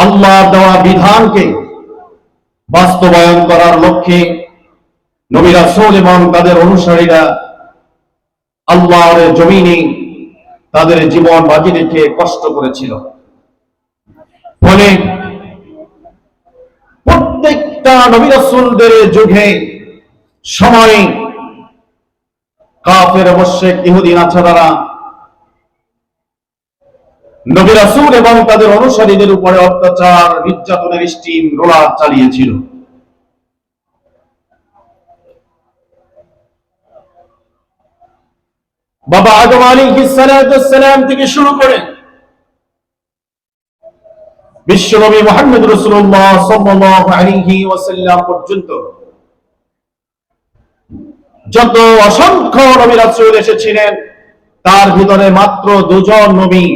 আল্লাহর দেওয়া বিধানকে বাস্তবায়ন করার লক্ষ্যে নবী রাসূল এবং তাদের অনুসারীরা আল্লাহর জমিনে তাদের জীবন বাজি রেখে কষ্ট করেছিল। ফলে প্রত্যেকটা নবী রাসূলদের যুগে সময়ে কাফের মুশরিক ইহুদি নাছারারা নবী রাসূল এবং তাদের অনুসারীদের উপরে অত্যাচার নির্যাতনের স্টিম রোলার চালিয়েছিল। বাবা আদম আলাইহিস সালাম থেকে শুরু করে বিশ্বনবী মুহাম্মদ রাসূলুল্লাহ সাল্লাল্লাহু আলাইহি ওয়াসাল্লাম পর্যন্ত যত অসংখ্য নবী রাসূল এসেছিলেন, তার ভিতরে মাত্র দুজন নবী,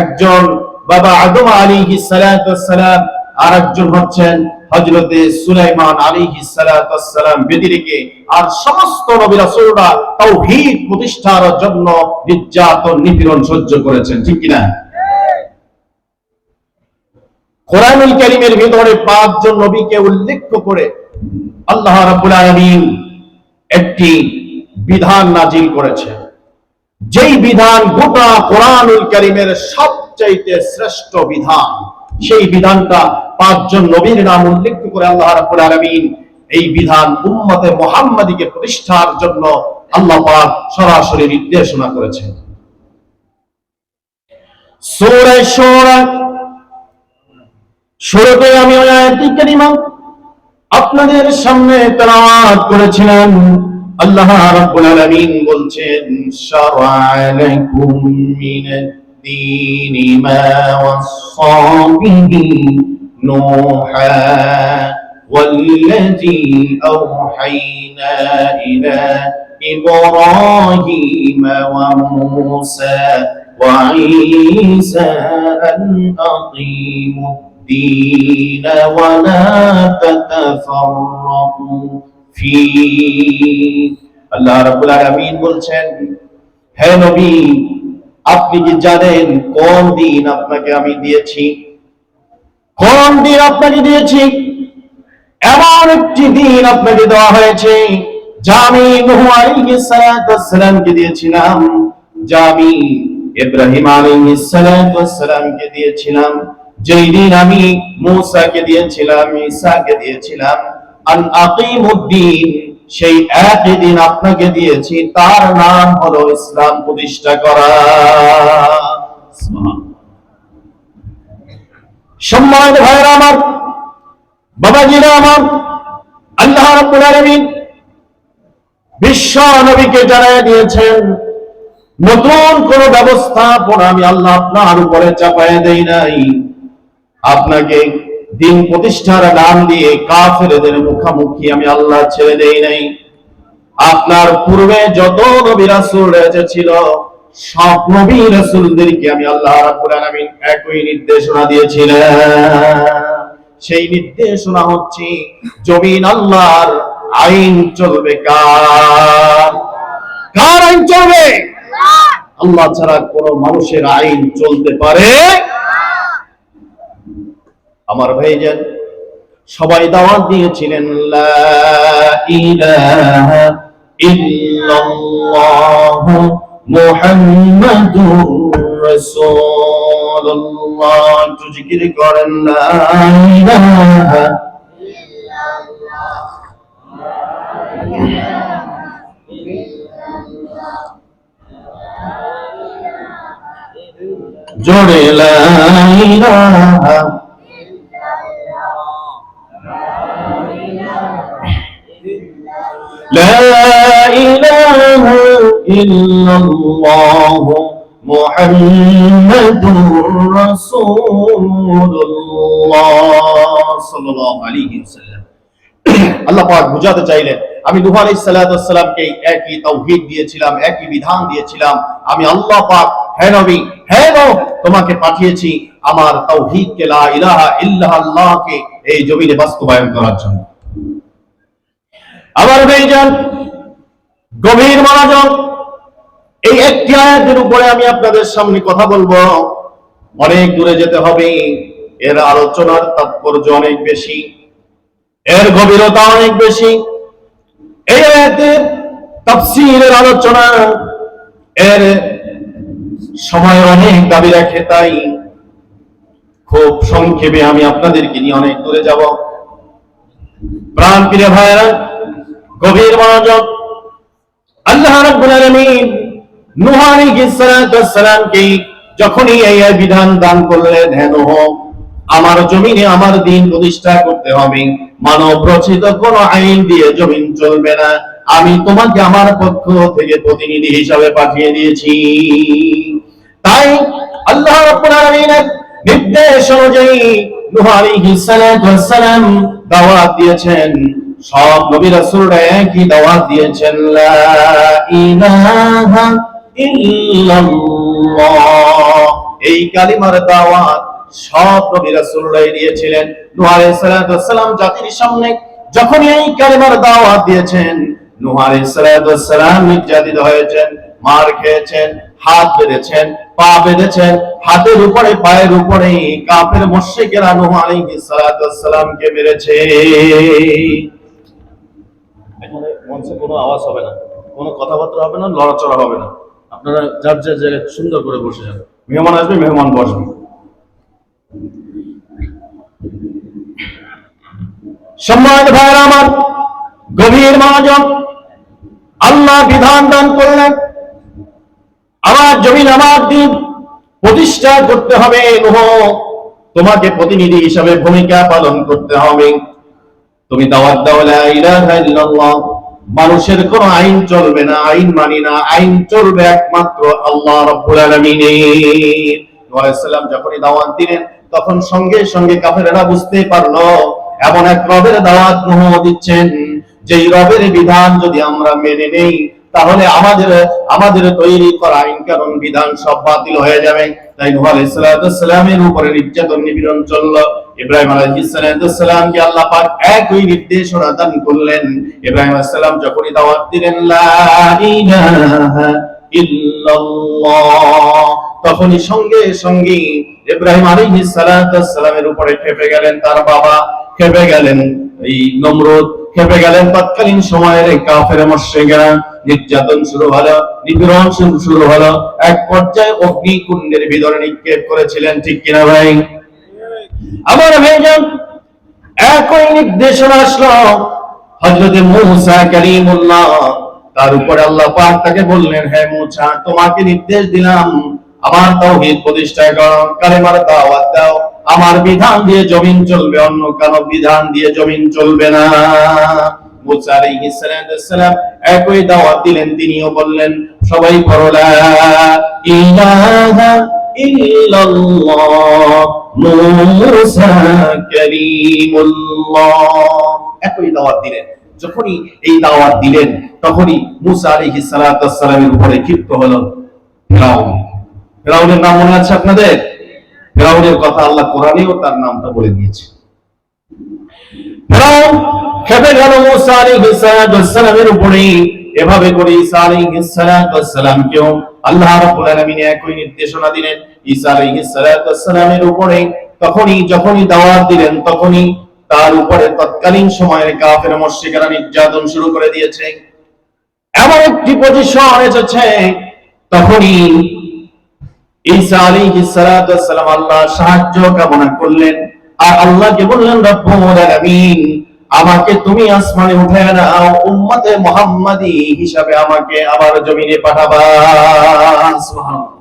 একজন বাবা আদম আলাইহিস সালাম আর একজন হচ্ছেন হযরতে সুলাইমান আলাইহিস সালাম ব্যতিরেকে আর সমস্ত নবী রাসূলরা তাওহীদ প্রতিষ্ঠার জন্য নির্যাতন নিপীড়ন সহ্য করেছেন। ঠিক কি না? কোরআনুল কারীমের ভিতরে 5 জন নবীকে উল্লেখ করে আল্লাহ রাব্বুল আলামিন একটি বিধান নাজিল করেছেন, যেই বিধান গোটা কোরআনুল কারীমের সবচাইতে শ্রেষ্ঠ বিধান। সেই বিধানটা 5 জন নবীর নাম উল্লেখ করে আল্লাহ রাব্বুল আলামিন এই বিধান উম্মতে মুহাম্মাদীকে প্রতিষ্ঠার জন্য আল্লাহ পাক সরাসরি নির্দেশনা করেছেন। সূরা শুরা শুরুতে আমি ওই আয়াতটি কারিমা আপনাদের সামনে তেলাওয়াত করেছিলাম। আল্লাহ রাব্বুল আলামিন বলছেন, শারআ লাকুম মিনাদ-দীনি মা ওয়াসসা বিহি নূহা ওয়াল্লাযী আওহাইনা ইলা ইব্রাহিমা ওয়া মূসা ওয়া ঈসা আন আকিমু الدين ولا تتفرقوا فيه। আল্লাহ রাব্বুল আলামিন বলছেন, হে নবী, আপনি কি জানেন কোন দিন আপনাকে আমি দিয়েছি? কোন দিন আপনাকে দিয়েছি? এমন একটি দিন আপনাকে দেওয়া হয়েছে যা আমি নূহ আলাইহিস সালামকে দিয়েছিলাম, যা আমি ইব্রাহিম আলাইহিস সালামকে দিয়েছিলাম, যেই দিন আমি মূসাকে দিয়েছিলাম, ঈসাকে দিয়েছিলাম। আন আকিমুদ্দিন, সেই একই দিন আপনাকে দিয়েছি, তার নাম হলো ইসলাম প্রতিষ্ঠা করা। সম্মানিত ভাইরা আমার, বাবাজিরা আমার, আল্লাহ রাব্বুল আলামিন বিশ্ব নবীকে জানায় দিয়েছেন, নতুন কোন ব্যবস্থাপনা আমি আল্লাহ আপনার উপরে চাপায় দেই নাই। আপনাকে দিন প্রতিষ্ঠার নাম দিয়ে কাফেরদের মুখোমুখি আমি আল্লাহ ছেড়ে দেই নাই। আপনার পূর্বে যত নবী রাসূল এসেছিল, সব নবী রাসূলদেরকে আমি আল্লাহ রাব্বুল আলামিন একই নির্দেশনা দিয়েছিলেন। সেই নির্দেশনা হচ্ছে জমিন আল্লাহর আইন চলবে। কার আইন চলবে? আল্লাহ ছাড়া কোন মানুষের আইন চলতে পারে? আমার ভাইজান, সবাই দাওয়াত দিয়েছিলেন লা ইলাহা ইল্লাল্লাহ মুহাম্মাদুর রাসূলুল্লাহ। একটু জিকির করেন, লা ইলাহা ইল্লাল্লাহ। জোরে লা ইলাহা لا إله إلا الله محمد رسول الله صلى الله عليه وسلم। আল্লাহ পাক বুঝাতে চাইলেন, আমি নূহ আলাইহিস সালামকে একই তাওহীদ দিয়েছিলাম, একই বিধান দিয়েছিলাম। আমি আল্লাহ পাক, হে নবী, হে নূহ, তোমাকে পাঠিয়েছি আমার তাওহীদকে, লা ইলাহা ইল্লাল্লাহকে এই জমিনে বাস্তবায়ন করার জন্য। আমার ভাইজান, গভীর মনোযোগ, এই একটি আয়াতের উপরে আমি আপনাদের সামনে কথা বলবো। অনেক দূরে যেতে হবে, এর আলোচনার তাৎপর্য অনেক বেশি, এর গভীরতা অনেক বেশি। এই আয়াতের তাফসীরের আলোচনা এর সময় অনেক দাবি রাখে, তাই খুব সংক্ষেপে আমি আপনাদেরকে নিয়ে অনেক দূরে যাব। প্রাণ প্রিয় ভাইরা, গভীর মনোযোগ। আল্লাহ রাব্বুল আলামিন নূহ আলাইহিস সালামকে যখনই এই বিধান দান করলেন, হে নূহ, আমার জমিনে আমার দিন প্রতিষ্ঠা করতে হবে, মানব রচিত কোন আইন দিয়ে জমিন চলবে না, আমি তোমাকে আমার পক্ষ থেকে প্রতিনিধি হিসাবে পাঠিয়ে দিয়েছি। তাই আল্লাহ রাব্বুল আলামিনের নির্দেশ অনুযায়ী নূহ আলাইহিস সালাম দাওয়াত দিয়েছেন। সব নবী রাসূলরা একই দাওয়াত দিয়েছেন, লা ইলাহা ইল্লাল্লাহ। এই কালিমার দাওয়াত সব নবী রাসূলরাই দিয়েছিলেন। নূহ আলাইহিস সালাম জাতির সামনে যখন এই কালিমার দাওয়াত দিয়েছেন, নূহ আলাইহিস সালাম নির্যাতিত হয়েছেন, মার খেয়েছেন, হাত বেঁধেছেন, পা বেঁধেছেন, হাতের উপরে পায়ের উপরে কাফের মুশরিকেরা নূহ আলাইহিস সালামকে মেরেছে। এখানে মঞ্চে কোনো আওয়াজ হবে না, কোনো কথাবার্তা হবে না, লড়াচড়া হবে না। আপনারা যার যার জায়গায় সুন্দর করে বসে যান। মেহমান আসবে, মেহমান বসবে। সম্মানিত ভাইরা আমার, গভীর মনোযোগ। আল্লাহ বিধান দান করলেন, আমার জমিন আমার দিন প্রতিষ্ঠা করতে হবে। নূহ, তোমাকে প্রতিনিধি হিসাবে ভূমিকা পালন করতে হবে। তুমি দাওয়াত দাও, লা ইলাহা ইল্লাল্লাহ। মানুষের কোন আইন চলবে না, আইন মানি না, আইন চলবে একমাত্র আল্লাহ রাব্বুল আলামিনের। নূহ আলাইহিস সালাম যখনই দাওয়াত দিলেন, তখন সঙ্গে সঙ্গে কাফেররা বুঝতে পারলো এমন এক রবের দাওয়াত নূহ দিচ্ছেন, যেই রবের বিধান যদি আমরা মেনে নেই, তাহলে আমাদের তৈরি করা আইন কানুন বিধান সব বাতিল হয়ে যাবে। তাই নূহ আলাইহিস সালামের উপরে নির্যাতন নিপীড়ন চলল। ইব্রাহিম আলাইহিস সালামকে আল্লাহ পাক একই নির্দেশনা দান করলেন। ইব্রাহিম আলাইহিস সালাম যখনই দাওয়াত দিলেন, লা ইলাহা ইল্লাল্লাহ, তখনই সঙ্গে সঙ্গে ইব্রাহিম আলাইহিস সালামের উপরে খেপে গেলেন তার বাবা, খেপে গেলেন এই নমরুদ, খেপে গেলেন তৎকালীন সময়ের কাফের মুশরিকরা। নির্যাতন শুরু হলো, নিপীড়ন শুরু হলো। এক পর্যায়ে অগ্নিকুণ্ডের ভিতরে নিক্ষেপ করেছিলেন, ঠিক কিনা ভাই? আমার ভাইজান, একই নির্দেশনা আসলো হযরত মূসা কালিমুল্লাহ, তার উপরে আল্লাহ পাক তাকে বললেন, হে মূসা, তোমাকে নির্দেশ দিলাম আমার তাওহীদ প্রতিষ্ঠা করো, কালেমার দাওয়াত দাও, আমার বিধান দিয়ে জমিন চলবে, অন্য কারো বিধান দিয়ে জমিন চলবে না। মূসা আলাইহিস সালাম একই দাওয়াত দিলেন, তিনিও বললেন, সবাই পড়ো লা ইলাহা ইল্লাল্লাহ মূসা কালিমুল্লাহ। একই দাওয়াত দিলেন। যখনই এই দাওয়াত দিলেন, তখনই মূসা আলাইহিস সালামের উপরে ক্ষিপ্ত হলো ফিরাউন। ফিরাউনের নাম মনে আছে আপনাদের? ফিরাউনের কথা আল্লাহ কোরআনেও তার নামটা বলে দিয়েছে। ফিরাউন খেপে গেল মূসা আলাইহিস সালামের উপরে। এভাবে করে ঈসা আলাইহিস সালামকেও আল্লাহ রাব্বুল আলামিন একই নির্দেশনা দিলেন ঈসা আলাইহিস সালামের উপরে। যখনই দাওয়াত দিলেন, তখনই তার উপরে তৎকালীন সময়ের কাফের মুশরিকরা নির্যাতন শুরু করে দিয়েছে। এমন একটি পজিশন এসেছে, তখনই ঈসা আলাইহিস সালাম আল্লাহ সাহায্য কামনা করলেন, আর আল্লাহকে বললেন, রব্বুল আলামিন, আমাকে তুমি আসমানে উঠায় নাও, উম্মতে মুহাম্মাদি হিসাবে আমাকে আবার জমিনে পাঠাবা। সুবহানাল্লাহ।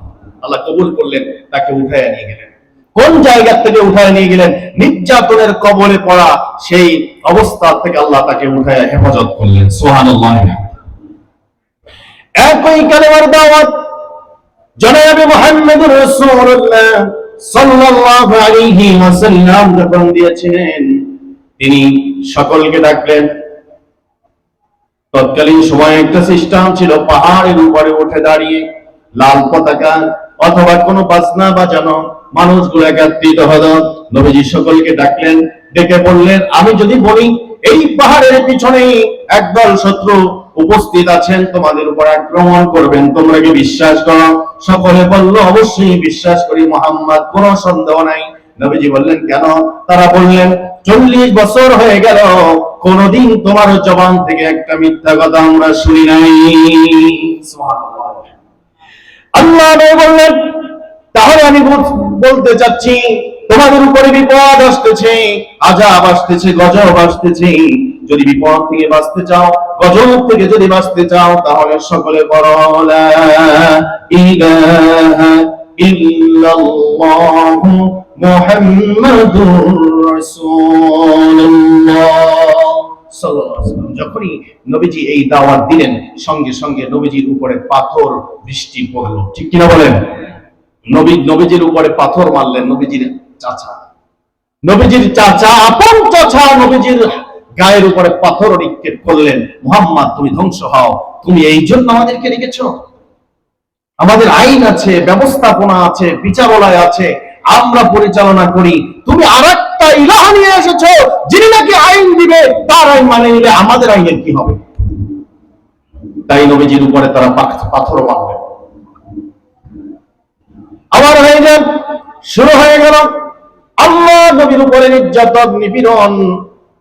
আল্লাহ কবুল করলেন, তাকে উঠায় নিয়ে গেলেন। কোন জায়গা থেকে উঠায় নিয়ে গেলেন? নির্যাতনের কবলে পড়া সেই অবস্থা থেকে আল্লাহ তাকে উঠায় হেফাজত করলেন। সুবহানাল্লাহ। একই কালেমার দাওয়াত জনাবে মুহাম্মদুর রাসূলুল্লাহ সাল্লাল্লাহু আলাইহি ওয়াসাল্লাম যখন দিয়েছিলেন, তিনি সকলকে ডাকলেন। তৎকালীন সময়ে একটা সিস্টেম ছিল, পাহাড়ের উপরে উঠে দাঁড়িয়ে লাল পতাকা অথবা কোনো বাজনা বাজানো, মানুষগুলো একত্রিত হলো। নবীজি সকলকে ডাকলেন, ডেকে বললেন, আমি যদি বলি এই পাহাড়ের পিছনে একদল শত্রু উপস্থিত আছেন, তোমাদের উপর আক্রমণ করবেন, তোমরা কি বিশ্বাস করো? সকলে বলল, অবশ্যই বিশ্বাস করি মুহাম্মদ, কোনো সন্দেহ নাই। নবীজি বললেন, কেন? তারা বললেন, 40 বছর হয়ে গেল কোনদিন তোমার জবান থেকে একটা মিথ্যা কথা আমরা শুনি নাই। সুবহানাল্লাহ। আল্লাহ বললেন, তাহলে আমি বলতে চাচ্ছি, তোমাদের উপরে বিপদ আসতেছে, আযাব আসতেছে, গজব আসতেছে। যদি বিপদ থেকে বাঁচতে চাও, গজব থেকে যদি বাঁচতে চাও, তাহলে সকলে বলো লা ইলাহা ইল্লাল্লাহু মুহাম্মাদুর রাসূলুল্লাহ সাল্লাল্লাহু আলাইহি ওয়াসাল্লাম। যখনই নবীজি এই দাওয়াত দিলেন, সঙ্গে সঙ্গে নবীজির উপরে পাথর বৃষ্টি পড়ল। ঠিক কিনা বলেন? নবীজির উপরে পাথর মারলেন নবীজির চাচা, আপন চাচা নবীজির গায়ের উপরে পাথর নিক্ষেপ করলেন। মুহাম্মদ, তুমি ধ্বংস হও, তুমি এই জন্য আমাদেরকে রেখেছো? আমাদের আইন আছে, ব্যবস্থাপনা আছে, বিচারালয় আছে, আমরা পরিচালনা করি। তুমি আরেকটা ইলাহ নিয়ে এসেছো, যিনি নাকি আইন দিবে, তার আইন মানে নিলে আমাদের আইনের কি হবে? তাই নবীজির উপরে তারা পাথর মারলেন। আবার হয়ে যান, শুরু হয়ে গেল আল্লাহ নবীর উপরে নির্যাতন, নিপীড়ন।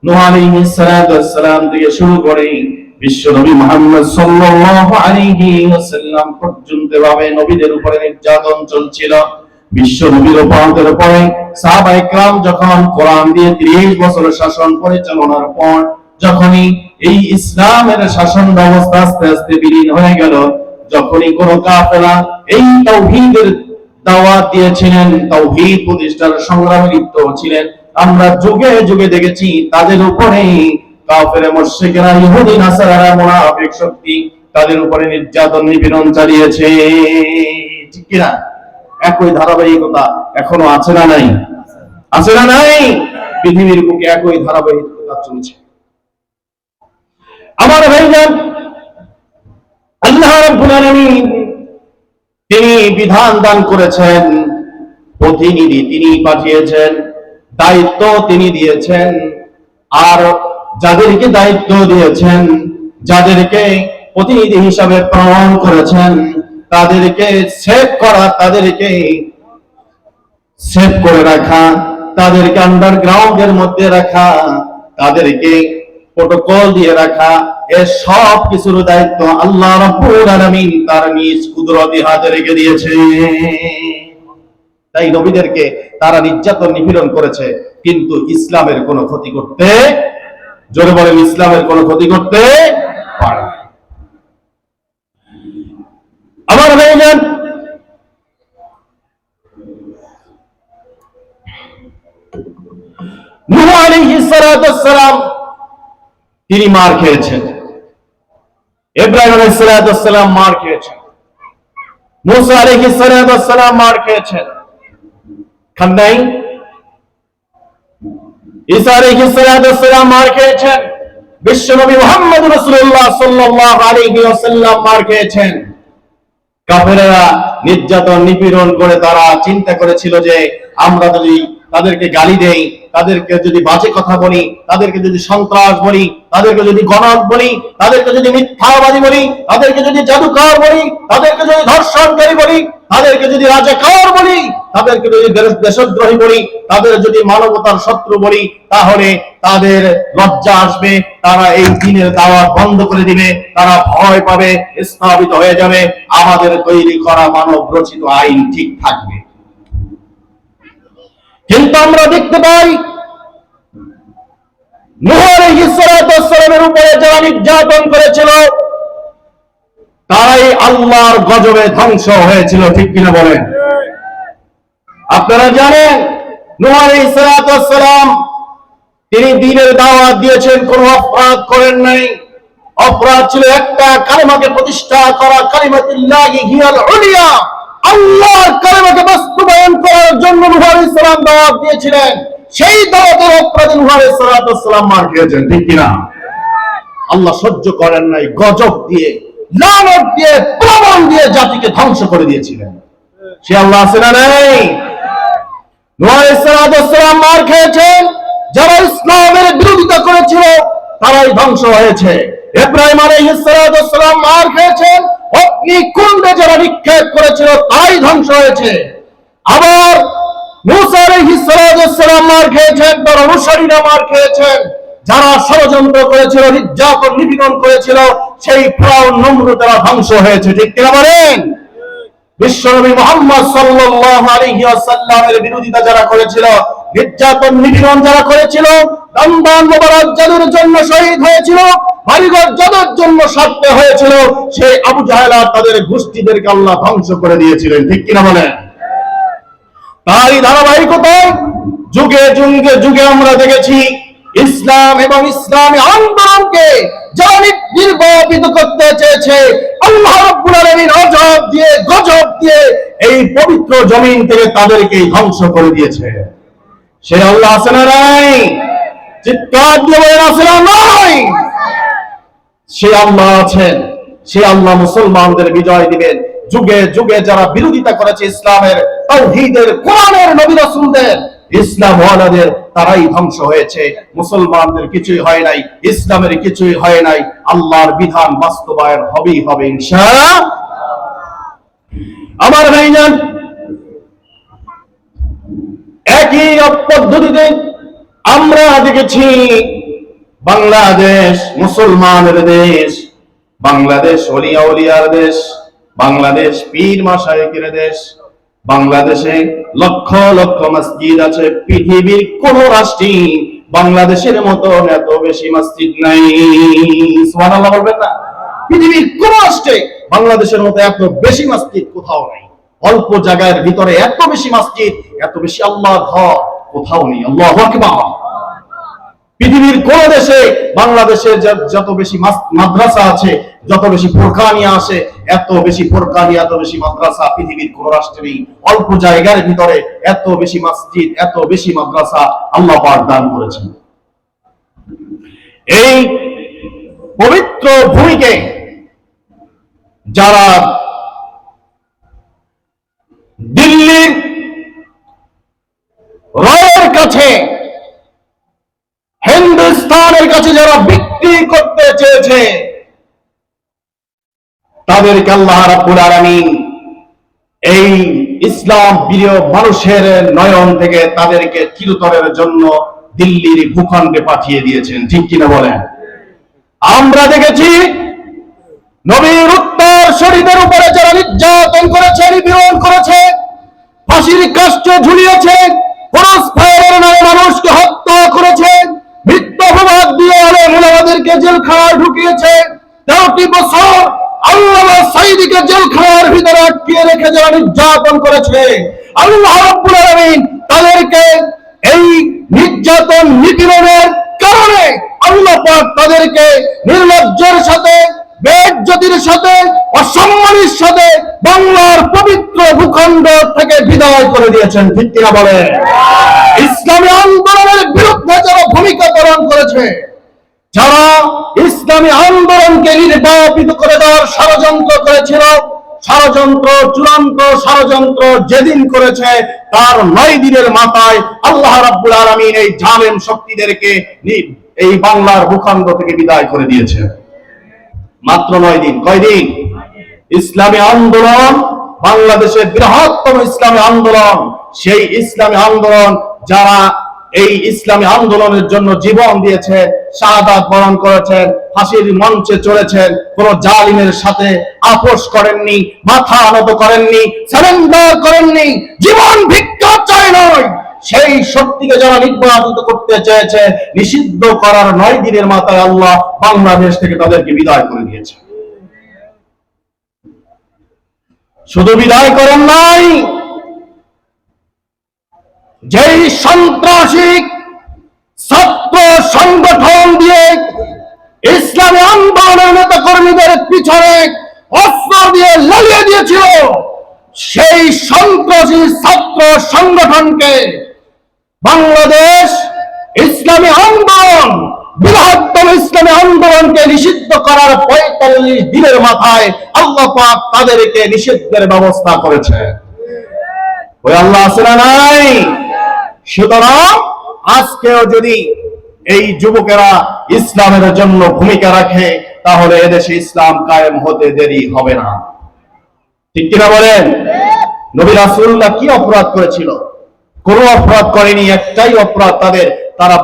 নূহ আলাইহিস সালাম থেকে শুরু করে বিশ্ব নবী মুহাম্মদ সাল্লাল্লাহু আলাইহি ওয়াসাল্লাম পর্যন্ত ভাবে নবীদের উপরে নির্যাতন চলছিল। বিশ্ব নবীর ওপরের পরে সাহাবায়ে কেরাম যখন কোরআন দিয়ে 30 বছর শাসন পরিচালনার পর যখনই এই ইসলামের শাসন ব্যবস্থা আস্তে আস্তে বিলীন হয়ে গেল, যখনই কোন কাফেলা এই তাওহীদের দাওয়াত দিয়েছিলেন, তাওহীদ প্রতিষ্ঠার সংগ্রামে লিপ্ত ছিলেন, আমরা যুগে যুগে দেখেছি তাদের উপরে কাফের মুশরিকরা, ইহুদি নাসারা, মুনাফিক শক্তি তাদের উপরে নির্যাতন নিপীড়ন চালিয়েছে। ঠিক কি না? একই ধারাবাহিকতা এখনো আছে না নাই? আছে না নাই? পৃথিবীর বুকে একই ধারাবাহিকতা চলছে। আমার ভাইজান, আল্লাহ রাব্বুল আলামিন তিনি বিধান দান করেছেন, প্রতিনিধি তিনি পাঠিয়েছেন, দায়িত্ব তিনি দিয়েছেন। আর যাদেরকে দায়িত্ব দিয়েছেন, যাদেরকে প্রতিনিধি হিসাবে প্রেরণ করেছেন, তাদেরকে সেভ করা, তাদেরকে সেভ করে রাখা, তাদেরকে আন্ডারগ্রাউন্ডের মধ্যে রাখা, তাদেরকে প্রোটোকল দিয়ে রাখা, এর সব কিছুর দায়িত্ব আল্লাহ রাব্বুল আলামিন তার নিজ কুদরতি হাতে রেখে দিয়েছে। তাই নবীদেরকে তারা নির্যাতন নিপীড়ন করেছে, কিন্তু ইসলামের কোনো ক্ষতি করতে, জোরে বলেন, ইসলামের কোনো ক্ষতি করতে পারে না। আমার ভাইজান, নূহ আলাইহিস সালাম তিনি মার খেয়েছেন, ইব্রাহিম আলাইহিস সালাম মার খেয়েছেন, মুসা আলাইহিস সালাম মার খেয়েছেন, খান নাই? ঈসা আলাইহিস সালাম মার খেয়েছেন, বিশ্বনবী মুহাম্মদ রাসূলুল্লাহ সাল্লাল্লাহু আলাইহি ওয়াসাল্লাম মার খেয়েছেন। কাফেররা নির্যাতন নিপীড়ন করে তারা চিন্তা করেছিল যে আমরা যদি তাদেরকে গালি দেই, তাদেরকে যদি বাজে কথা বলি, তাদেরকে যদি সন্ত্রাস বলি, তাদেরকে যদি গণক বলি, তাদেরকে যদি মিথ্যাবাদী বলি, তাদেরকে যদি জাদুকর বলি, তাদেরকে যদি ধর্ষণকারী বলি, তাদেরকে যদি রাজাকার বলি, তাদেরকে যদি দেশদ্রোহী বলি, তাদের যদি মানবতার শত্রু বলি, তাহলে তাদের লজ্জা আসবে, তারা এই দ্বীনের দাওয়াত বন্ধ করে দিবে, তারা ভয় পাবে, স্থাপিত হয়ে যাবে, আমাদের তৈরি করা মানব রচিত আইন ঠিক থাকবে। কিন্তু আমরা দেখতে পাই নূহ আলাইহিস সালামের উপরে যারা নির্যাতন করেছিল তারাই আল্লাহর গজবে ধ্বংস হয়েছিল। ঠিক কিনা বলেন? আপনারা জানেন নূহ আলাইহিস সালাম তিনি দ্বীনের দাওয়াত দিয়েছেন, কোনো অপরাধ করেন নাই। অপরাধ ছিল একটা, কালিমাকে প্রতিষ্ঠা করা, কালিমাতুল্লাহি হিয়াল উলিয়া, আল্লাহর কালিমাকে বাস্তবায়ন করার জন্য নূহ আলাইহিস সালাম দাওয়াত দিয়েছিলেন। সেই দাওয়াতের অপরাধে নূহ আলাইহিস সালাম মার খেয়েছেন। ঠিক কিনা? আল্লাহ সহ্য করেন নাই, গজব দিয়ে, লানত দিয়ে, প্রবল দিয়ে জাতিকে ধ্বংস করে দিয়েছিলেন। সে আল্লাহ আছে না নাই? নূহ আলাইহিস সালাম মার খেয়েছেন, যারা ইসলামের বিরোধিতা করেছিল তারাই ধ্বংস হয়েছে। ইব্রাহিম আলাইহিস সালাম মার খেয়েছেন, অগ্নিকুণ্ডে যারা নিক্ষেপ করেছিল তাই ধ্বংস হয়েছে। আবার মুসা আলাইহিস সালাম মার খেয়েছেন, তার অনুসারীরা মার খেয়েছেন। যারা ষড়যন্ত্র করেছিল, নির্যাতন নিপীড়ন করেছিল, সেই ফিরআউন নমরুদ তারা ধ্বংস হয়েছে। ঠিক কিনা বলেন? বিশ্বনবী মুহাম্মদ সাল্লাল্লাহু আলাইহি ওয়াসাল্লামের বিরোধিতা যারা করেছিল, নির্যাতন নিপীড়ন যারা করেছিল, রমজান মুবারক যাদের জন্য শহীদ হয়েছিল, বাড়িঘর যাদের জন্য সারতে হয়েছিল, সেই আবু জাহেল আর তাদের গোষ্ঠীদেরকে আল্লাহ ধ্বংস করে দিয়েছিলেন। ঠিক কিনা বলেন? তারই ধারাবাহিকতায় যুগে যুগে যুগে আমরা দেখেছি ইসলাম এবং ইসলামী আন্দোলনকে যারা নির্বাপিত করতে চেয়েছে, আল্লাহ রাব্বুল আলামিন আযাব দিয়ে গজব দিয়ে এই পবিত্র জমিন থেকে তাদেরকে ধ্বংস করে দিয়েছে। সে আল্লাহ আছে না নাই? চিৎকার দিয়ে বলেন আছে না নাই? সে আল্লাহ আছেন, সে আল্লাহ মুসলমানদের বিজয় দিবেন। যুগে যুগে যারা বিরোধিতা করেছে ইসলামের, তাওহীদের, কোরআনের, নবী রাসূলদের, ইসলাম ওয়ালাদের, তারাই ধ্বংস হয়েছে। মুসলমানদের কিছুই হয় নাই, ইসলামের কিছুই হয় নাই। আল্লাহর বিধান বাস্তবায়ন হবেই হবে ইনশাআল্লাহ। আমার ভাইজান, একই পদ্ধতিতে আমরা দেখেছি বাংলাদেশ মুসলমানের দেশ, বাংলাদেশ ওলিয়া উলিয়ার দেশ, বাংলাদেশ পীর মাশায়েখের দেশ। বাংলাদেশে লক্ষ লক্ষ মসজিদ আছে। পৃথিবীর কোন রাষ্ট্রে বাংলাদেশের মতো এত বেশি মসজিদ নাই। সুবহানাল্লাহ বলবেন না? পৃথিবীর কোন রাষ্ট্রে বাংলাদেশের মতো এত বেশি মসজিদ কোথাও নাই। অল্প জায়গার ভিতরে এত বেশি মসজিদ, এত বেশি আল্লাহর ঘর কোথাও নেই। আল্লাহু আকবার। পৃথিবীর কোন দেশে বাংলাদেশের যত বেশি মাদ্রাসা আছে, যত বেশি ফুরকানিয়া আছে, এত বেশি ফুরকানিয়া, এত বেশি মাদ্রাসা পৃথিবীর কোন রাষ্ট্রে নেই। অল্প জায়গার ভিতরে এত বেশি মসজিদ, এত বেশি মাদ্রাসা আল্লাহ পাক দান করেছেন। এই পবিত্র ভূমিকে যারা দিল্লির রয়ের কাছে, হিন্দুস্তানের কাছে যারা বিক্রি করতে চেয়েছে, তাদেরকে আল্লাহ রাব্বুল আলামিন এই ইসলাম প্রিয় মানুষের নয়ন থেকে তাদেরকে চিরতরের জন্য দিল্লির ভূখণ্ডে পাঠিয়ে দিয়েছেন। ঠিক কিনা বলেন? আমরা দেখেছি নবীর উত্তর শরীরের উপরে যারা নির্যাতন করেছে, নিপীড়ন করেছে, ফাঁসির কাষ্ঠে ঝুলিয়েছে, ক্রস ফায়ারের নামে মানুষকে হত্যা করেছে, মিথ্যাবাদ দিয়ে আলেমুলামাদেরকে জেলখানায় ঢুকিয়েছে। 13টি বছর আল্লামা সাঈদীকে জেলখানার ভিতরে আটকিয়ে রেখে যারা নির্যাতন করেছে, আল্লাহ রাব্বুল আলামিন তাদেরকে এই নির্যাতন নিপীড়নের কারণে আল্লাহ পাক তাদেরকে নির্লজ্জের সাথে, বেইজ্জতির সাথে, অসম্মানের সাথে বাংলার পবিত্র ভূখণ্ড থেকে বিদায় করে দিয়েছেন। ঠিক কিনা বলেন? ইসলামী আন্দোলনের বিরুদ্ধে যারা ভূমিকা পালন করেছে, যারা ইসলামী আন্দোলনকে নির্বাপিত করে দেওয়ার ষড়যন্ত্র করেছিল, ষড়যন্ত্র, চূড়ান্ত ষড়যন্ত্র যেদিন করেছে তার 9 দিনের মাথায় আল্লাহ রাব্বুল আলামিন এই জালেম শক্তিদেরকে এই বাংলার ভূখণ্ড থেকে বিদায় করে দিয়েছে। মাত্র 9 দিন। কয়দিন? ইসলামী আন্দোলন, বাংলাদেশের বৃহত্তম ইসলামী আন্দোলন, সেই ইসলামী আন্দোলন যারা এই ইসলামী আন্দোলনের জন্য জীবন দিয়েছে, শাহাদাত বরণ করেছেন, ফাঁসির মঞ্চে চলেছেন, কোন জালিমের সাথে আপোষ করেননি, মাথা নত করেননি, সারেন্ডার করেননি, জীবন ভিক্ষা চায় নয়, সেই শক্তিকে যারা নির্বাচিত করতে চেয়েছে, নিষিদ্ধ করার 9 দিনের মাথায় আল্লাহ বাংলাদেশ থেকে তাদেরকে বিদায় করে দিয়েছে। শুধু বিদায় করেন নাই, যেই সন্ত্রাসী ছাত্র সংগঠন দিয়ে ইসলামী আন্দোলনের নেতা কর্মীদের পিছনে অস্ত্র দিয়ে লাগিয়ে দিয়েছিল, সেই সন্ত্রাসী ছাত্র সংগঠনকে বাংলাদেশ ইসলামী আন্দোলন, বৃহত্তম ইসলামী আন্দোলনকে নিষিদ্ধ করার 45 দিনের মাথায় আল্লাহ পাক তাদেরকে নিষিদ্ধের ব্যবস্থা করেছে। ওই আল্লাহ আছে না নাই? সুতরাং আজকেও যদি এই যুবকেরা ইসলামের জন্য ভূমিকা রাখে, তাহলে এদেশে ইসলাম কায়েম হতে দেরি হবে না। ঠিক কিনা বলেন? নবী রাসূলুল্লাহ কি অপরাধ করেছিল? কোনো অপরাধ করেনি, একটাই অপরাধ তাদের, তারা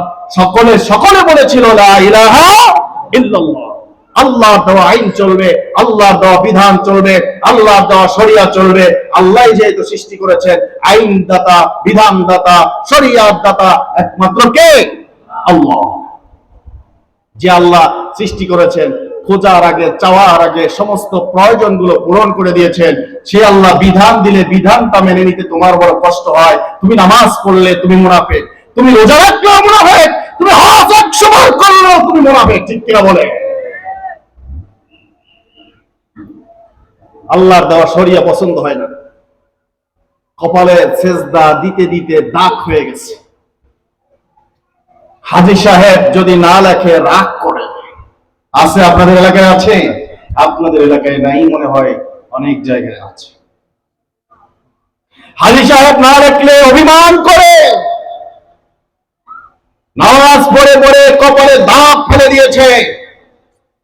সকলে বলেছিল লা ইলাহা ইল্লাল্লাহ। আল্লাহর দেওয়া আইন চলবে, আল্লাহর দেওয়া বিধান চলবে, আল্লাহর দেওয়া শরিয়া চলবে। আল্লাহ যেহেতু সৃষ্টি করেছেন, আইন দাতা, বিধান দাতা, শরিয়াত দাতা একমাত্র কে? আল্লাহ। যে আল্লাহ সৃষ্টি করেছেন, খোঁজার আগে, চাওয়ার আগে সমস্ত প্রয়োজনগুলো পূরণ করে দিয়েছেন, সে আল্লাহ বিধান দিলে বিধানটা মেনে নিতে তোমার বড় কষ্ট হয়। তুমি নামাজ পড়লে তুমি মুনাফিক, তুমি রোজা রাখলেও মুনাফিক, তুমি হজ 100 বার করলেও তুমি মুনাফিক। ঠিক কিনা বলে? আল্লাহর দেওয়া শরিয়া পছন্দ হয় না, কপালে সেজদা দিতে দিতে দাগ হয়ে গেছে। হাজী সাহেব যদি না লেখে রাগ করে। আছে আপনাদের এলাকায়? আছে? আপনাদের এলাকায় নাই মনে হয়, অনেক জায়গায় আছে। হাজী সাহেব না লেখলে অভিমান করে, নামাজ পড়ে পড়ে কপালে দাগ ফেলে দিয়েছে।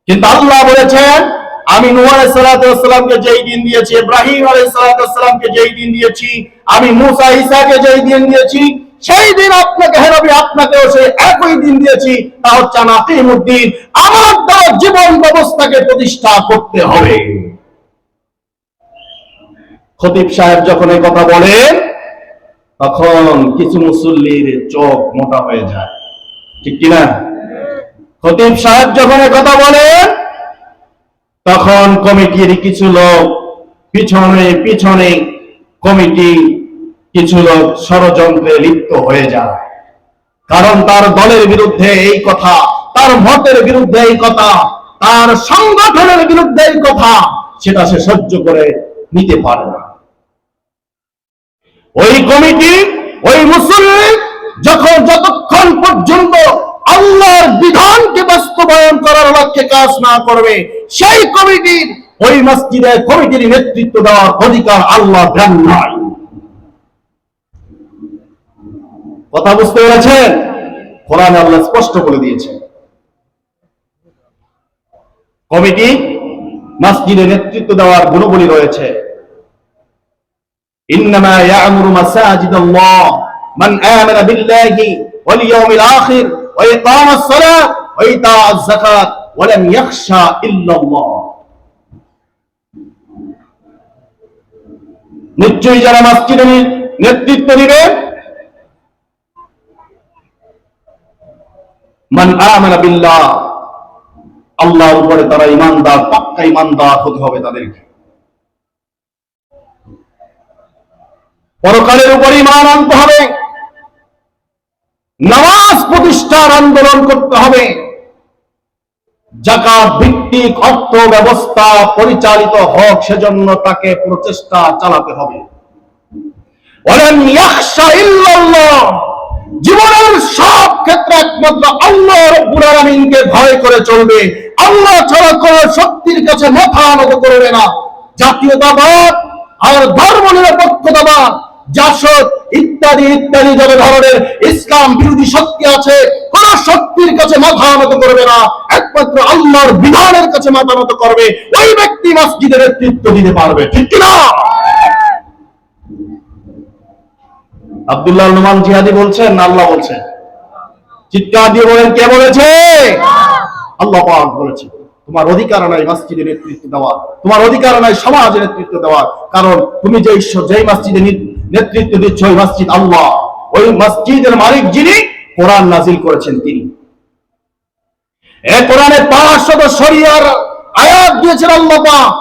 কিন্তু আল্লাহ বলেছেন, আমি নূহ আলাইহিস সালামকে যেই দিন দিয়েছি, ইব্রাহিম আলাইহিস সালামকে যেই দিন দিয়েছি, আমি মুসা ঈসাকে যেই দিন দিয়েছি, সেই দিন আপনাকে, হে নবী, আপনাকেও সেই একই দিন দিয়েছি। তা হচ্ছে আকিমুদ্দিন, আমার দেওয়া জীবন ব্যবস্থাকে প্রতিষ্ঠা করতে হবে। খতিব সাহেব যখন এই কথা বলেন, তখন কিছু মুসল্লির চোখ মোটা হয়ে যায়। ঠিক কিনা? খতিব সাহেব যখন এই কথা বলেন, তখন কমিটির কিছু লোক পিছনে পিছনে, কমিটি কিছু লোক ষড়যন্ত্রে লিপ্ত হয়ে যায়। কারণ তার দলের বিরুদ্ধে এই কথা, তার মতের বিরুদ্ধে এই কথা, তার সংগঠনের বিরুদ্ধে এই কথা, সেটা সে সহ্য করে নিতে পারে না। ওই কমিটি, ওই মুসল্লি যতক্ষণ পর্যন্ত আল্লাহর বিধানকে বাস্তবায়ন করার লক্ষ্যে কাজ না করবে, সেই কমিটির, ওই মসজিদের কমিটির নেতৃত্ব দেওয়ার অধিকার আল্লাহ দেন নাই। কথা বুঝতে পেরেছেন? কোরআনে আল্লাহ স্পষ্ট করে দিয়েছেন, কমিটি মসজিদে নেতৃত্ব দেওয়ার গুণাবলী রয়েছে। ইন্নামা ইয়া'মুরু মাসাজিদাল্লাহ মান আমানা বিল্লাহি ওয়াল ইয়াউমিল আখির ওয়া ইকামাস সালাত ওয়া ইতাআজ যাকাত ওয়া লাম ইয়াখশা ইল্লাল্লাহ। নিশ্চয়ই যারা মসজিদে নেতৃত্ব দিবে, মান আমানা বিল্লাহ, আল্লাহর উপরে তারা ঈমানদার, পাক্কা ঈমানদার হতে হবে তাদেরকে। পরকালের উপর ঈমান আনতে হবে, নামাজ প্রতিষ্ঠার আন্দোলন করতে হবে, যাকাত ভিত্তিক অর্থ ব্যবস্থা পরিচালিত হোক সেজন্য তাকে প্রচেষ্টা চালাতে হবে। ওয়ালাম ইয়াখশা ইল্লাল্লাহ, জীবনের সব ক্ষেত্রে একমাত্র আল্লাহ রাব্বুল আলামিনকে ভয় করে চলবে। আল্লাহ ছাড়া কোন শক্তির কাছে মাথা নত করবে না। জাতীয়তাবাদ আর ধর্মনিরপেক্ষতাবাদ, জাসদ ইত্যাদি ইত্যাদি যত ধরনের ইসলাম বিরোধী শক্তি আছে, কোন শক্তির কাছে মাথা নত করবে না, একমাত্র আল্লাহর বিধানের কাছে মাথা নত করবে। ওই ব্যক্তি মসজিদের নেতৃত্ব দিতে পারবে। ঠিক কিনা? আব্দুল্লাহ নোমান জিহাদি বলছেন না আল্লাহ বলছেন? চিৎকার দিয়ে বলেন, কে বলেছে? আল্লাহ পাক বলেছে। তোমার অধিকার নাই মসজিদে নেতৃত্ব দেওয়ার, তোমার অধিকার নাই সমাজে নেতৃত্ব দেওয়ার। কারণ তুমি যেই মসজিদে নেতৃত্ব দিচ্ছ, ওই মসজিদ আল্লাহ, ওই মসজিদের মালিক যিনি, কোরআন নাজিল করেছেন তিনি। এই কোরআনে 500 শরিয়ার আয়াত দিয়েছেন আল্লাহ পাক।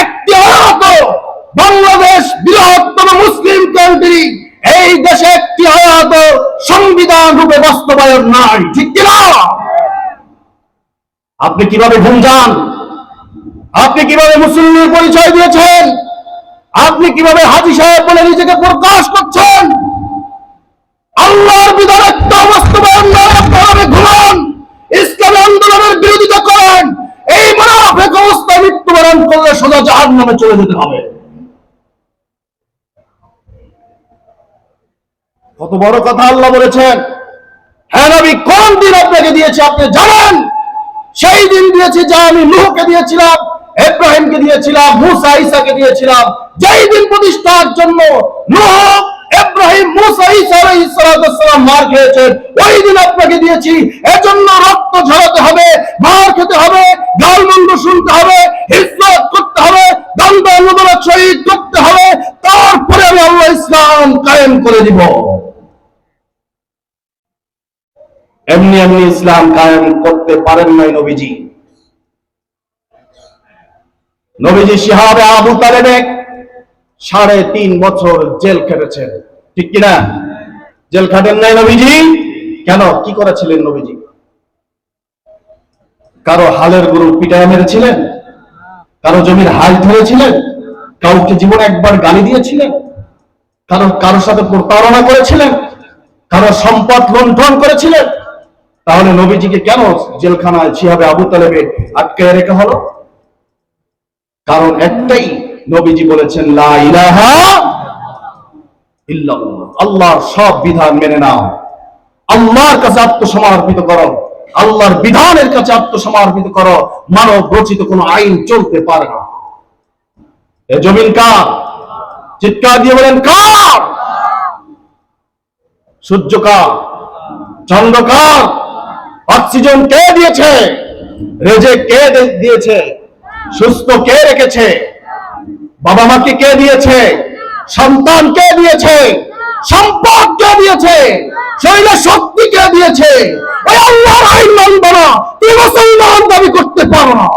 একটি আয়াত, বাংলাদেশ বৃহত্তম মুসলিম কান্ট্রি, এই দেশে একটি আয়াত সংবিধান রূপে বাস্তবায়ন নাই। ঠিক কিনা? আপনি কিভাবে ঘুম যান? আপনি কিভাবে মুসলিমের পরিচয় দিয়েছেন? আপনি কিভাবে হাজী সাহেব বলে নিজেকে প্রকাশ করছেন? আল্লাহর বিধান একটা বাস্তবায়ন না করে ঘুমান, ইসলামী আন্দোলনের বিরোধিতা করেন, এই মুনাফিক অবস্থায় মৃত্যুবরণ করলে সোজা জাহান্নামে চলে যেতে হবে। কত বড় কথা আল্লাহ বলেছেন। হ্যাঁ নবী, কোন দিন আপনাকে দিয়েছে আপনি জানেন? সেই দিন দিয়েছি যা আমি নূহকে দিয়েছিলাম, ইব্রাহিমকে দিয়েছিলাম, মুসা ঈসাকে দিয়েছিলাম। যেই দিন প্রতিষ্ঠার জন্য নূহ ইব্রাহিম, মুসা, ঈসা আলাইহিস সালাম মার খেয়েছেন, ওই দিন আপনাকে দিয়েছি। এজন্য রক্ত ঝরাতে হবে, মার খেতে হবে, গালমন্দ শুনতে হবে, হিজরত করতে হবে, দ্বন্দ্ব মুবারক শহীদ করতে হবে, তারপরে আমি আল্লাহ ইসলাম কায়েম করে দিব। এমনি এমনি ইসলাম কায়েম করতে পারেন নাই নবীজি। নবীজি শিহাবে আবু তালেবে 3.5 বছর জেল খেটেছেন, ঠিক কিনা? জেল খাটেন নাই নবীজি? কেন, কি করেছিলেন নবীজি? কারো হালের গরু পিটায় মেরেছিলেন? কারো জমির হাল ধরেছিলেন? কাউকে জীবনে একবার গালি দিয়েছিলেন? কারোর সাথে প্রতারণা করেছিলেন? কারো সম্পদ লুণ্ঠন করেছিলেন? তাহলে নবীজিকে কেন জেলখানায় শিহাবে আবু তালেবে আটকে রেখা হলো? কারণ একটাই, নবীজি বলেছেন লা ইলাহা ইল্লাল্লাহ, আল্লাহর সব বিধান মেনে নাও, আল্লাহর কাছে আত্মসমর্পিত করো, আল্লাহর বিধানের কাছে আত্মসমর্পিত করো, মানব রচিত কোনো আইন চলতে পারে না। এ জমিন কার? চিৎকার দিয়ে বলেন কার? সূর্য কার? চন্দ্র কার? অক্সিজেন কে দিয়েছে? রেজেক কে দিয়েছে? সুস্থ কে রেখেছে? বাবা মাকে কে দিয়েছে? সন্তান কে দিয়েছে? সম্পদ কে দিয়েছে? শরীরে শক্তি কে দিয়েছে? ওই আল্লাহর আইন মানব না, তুমি মুসলমান দাবি করতে পারো না।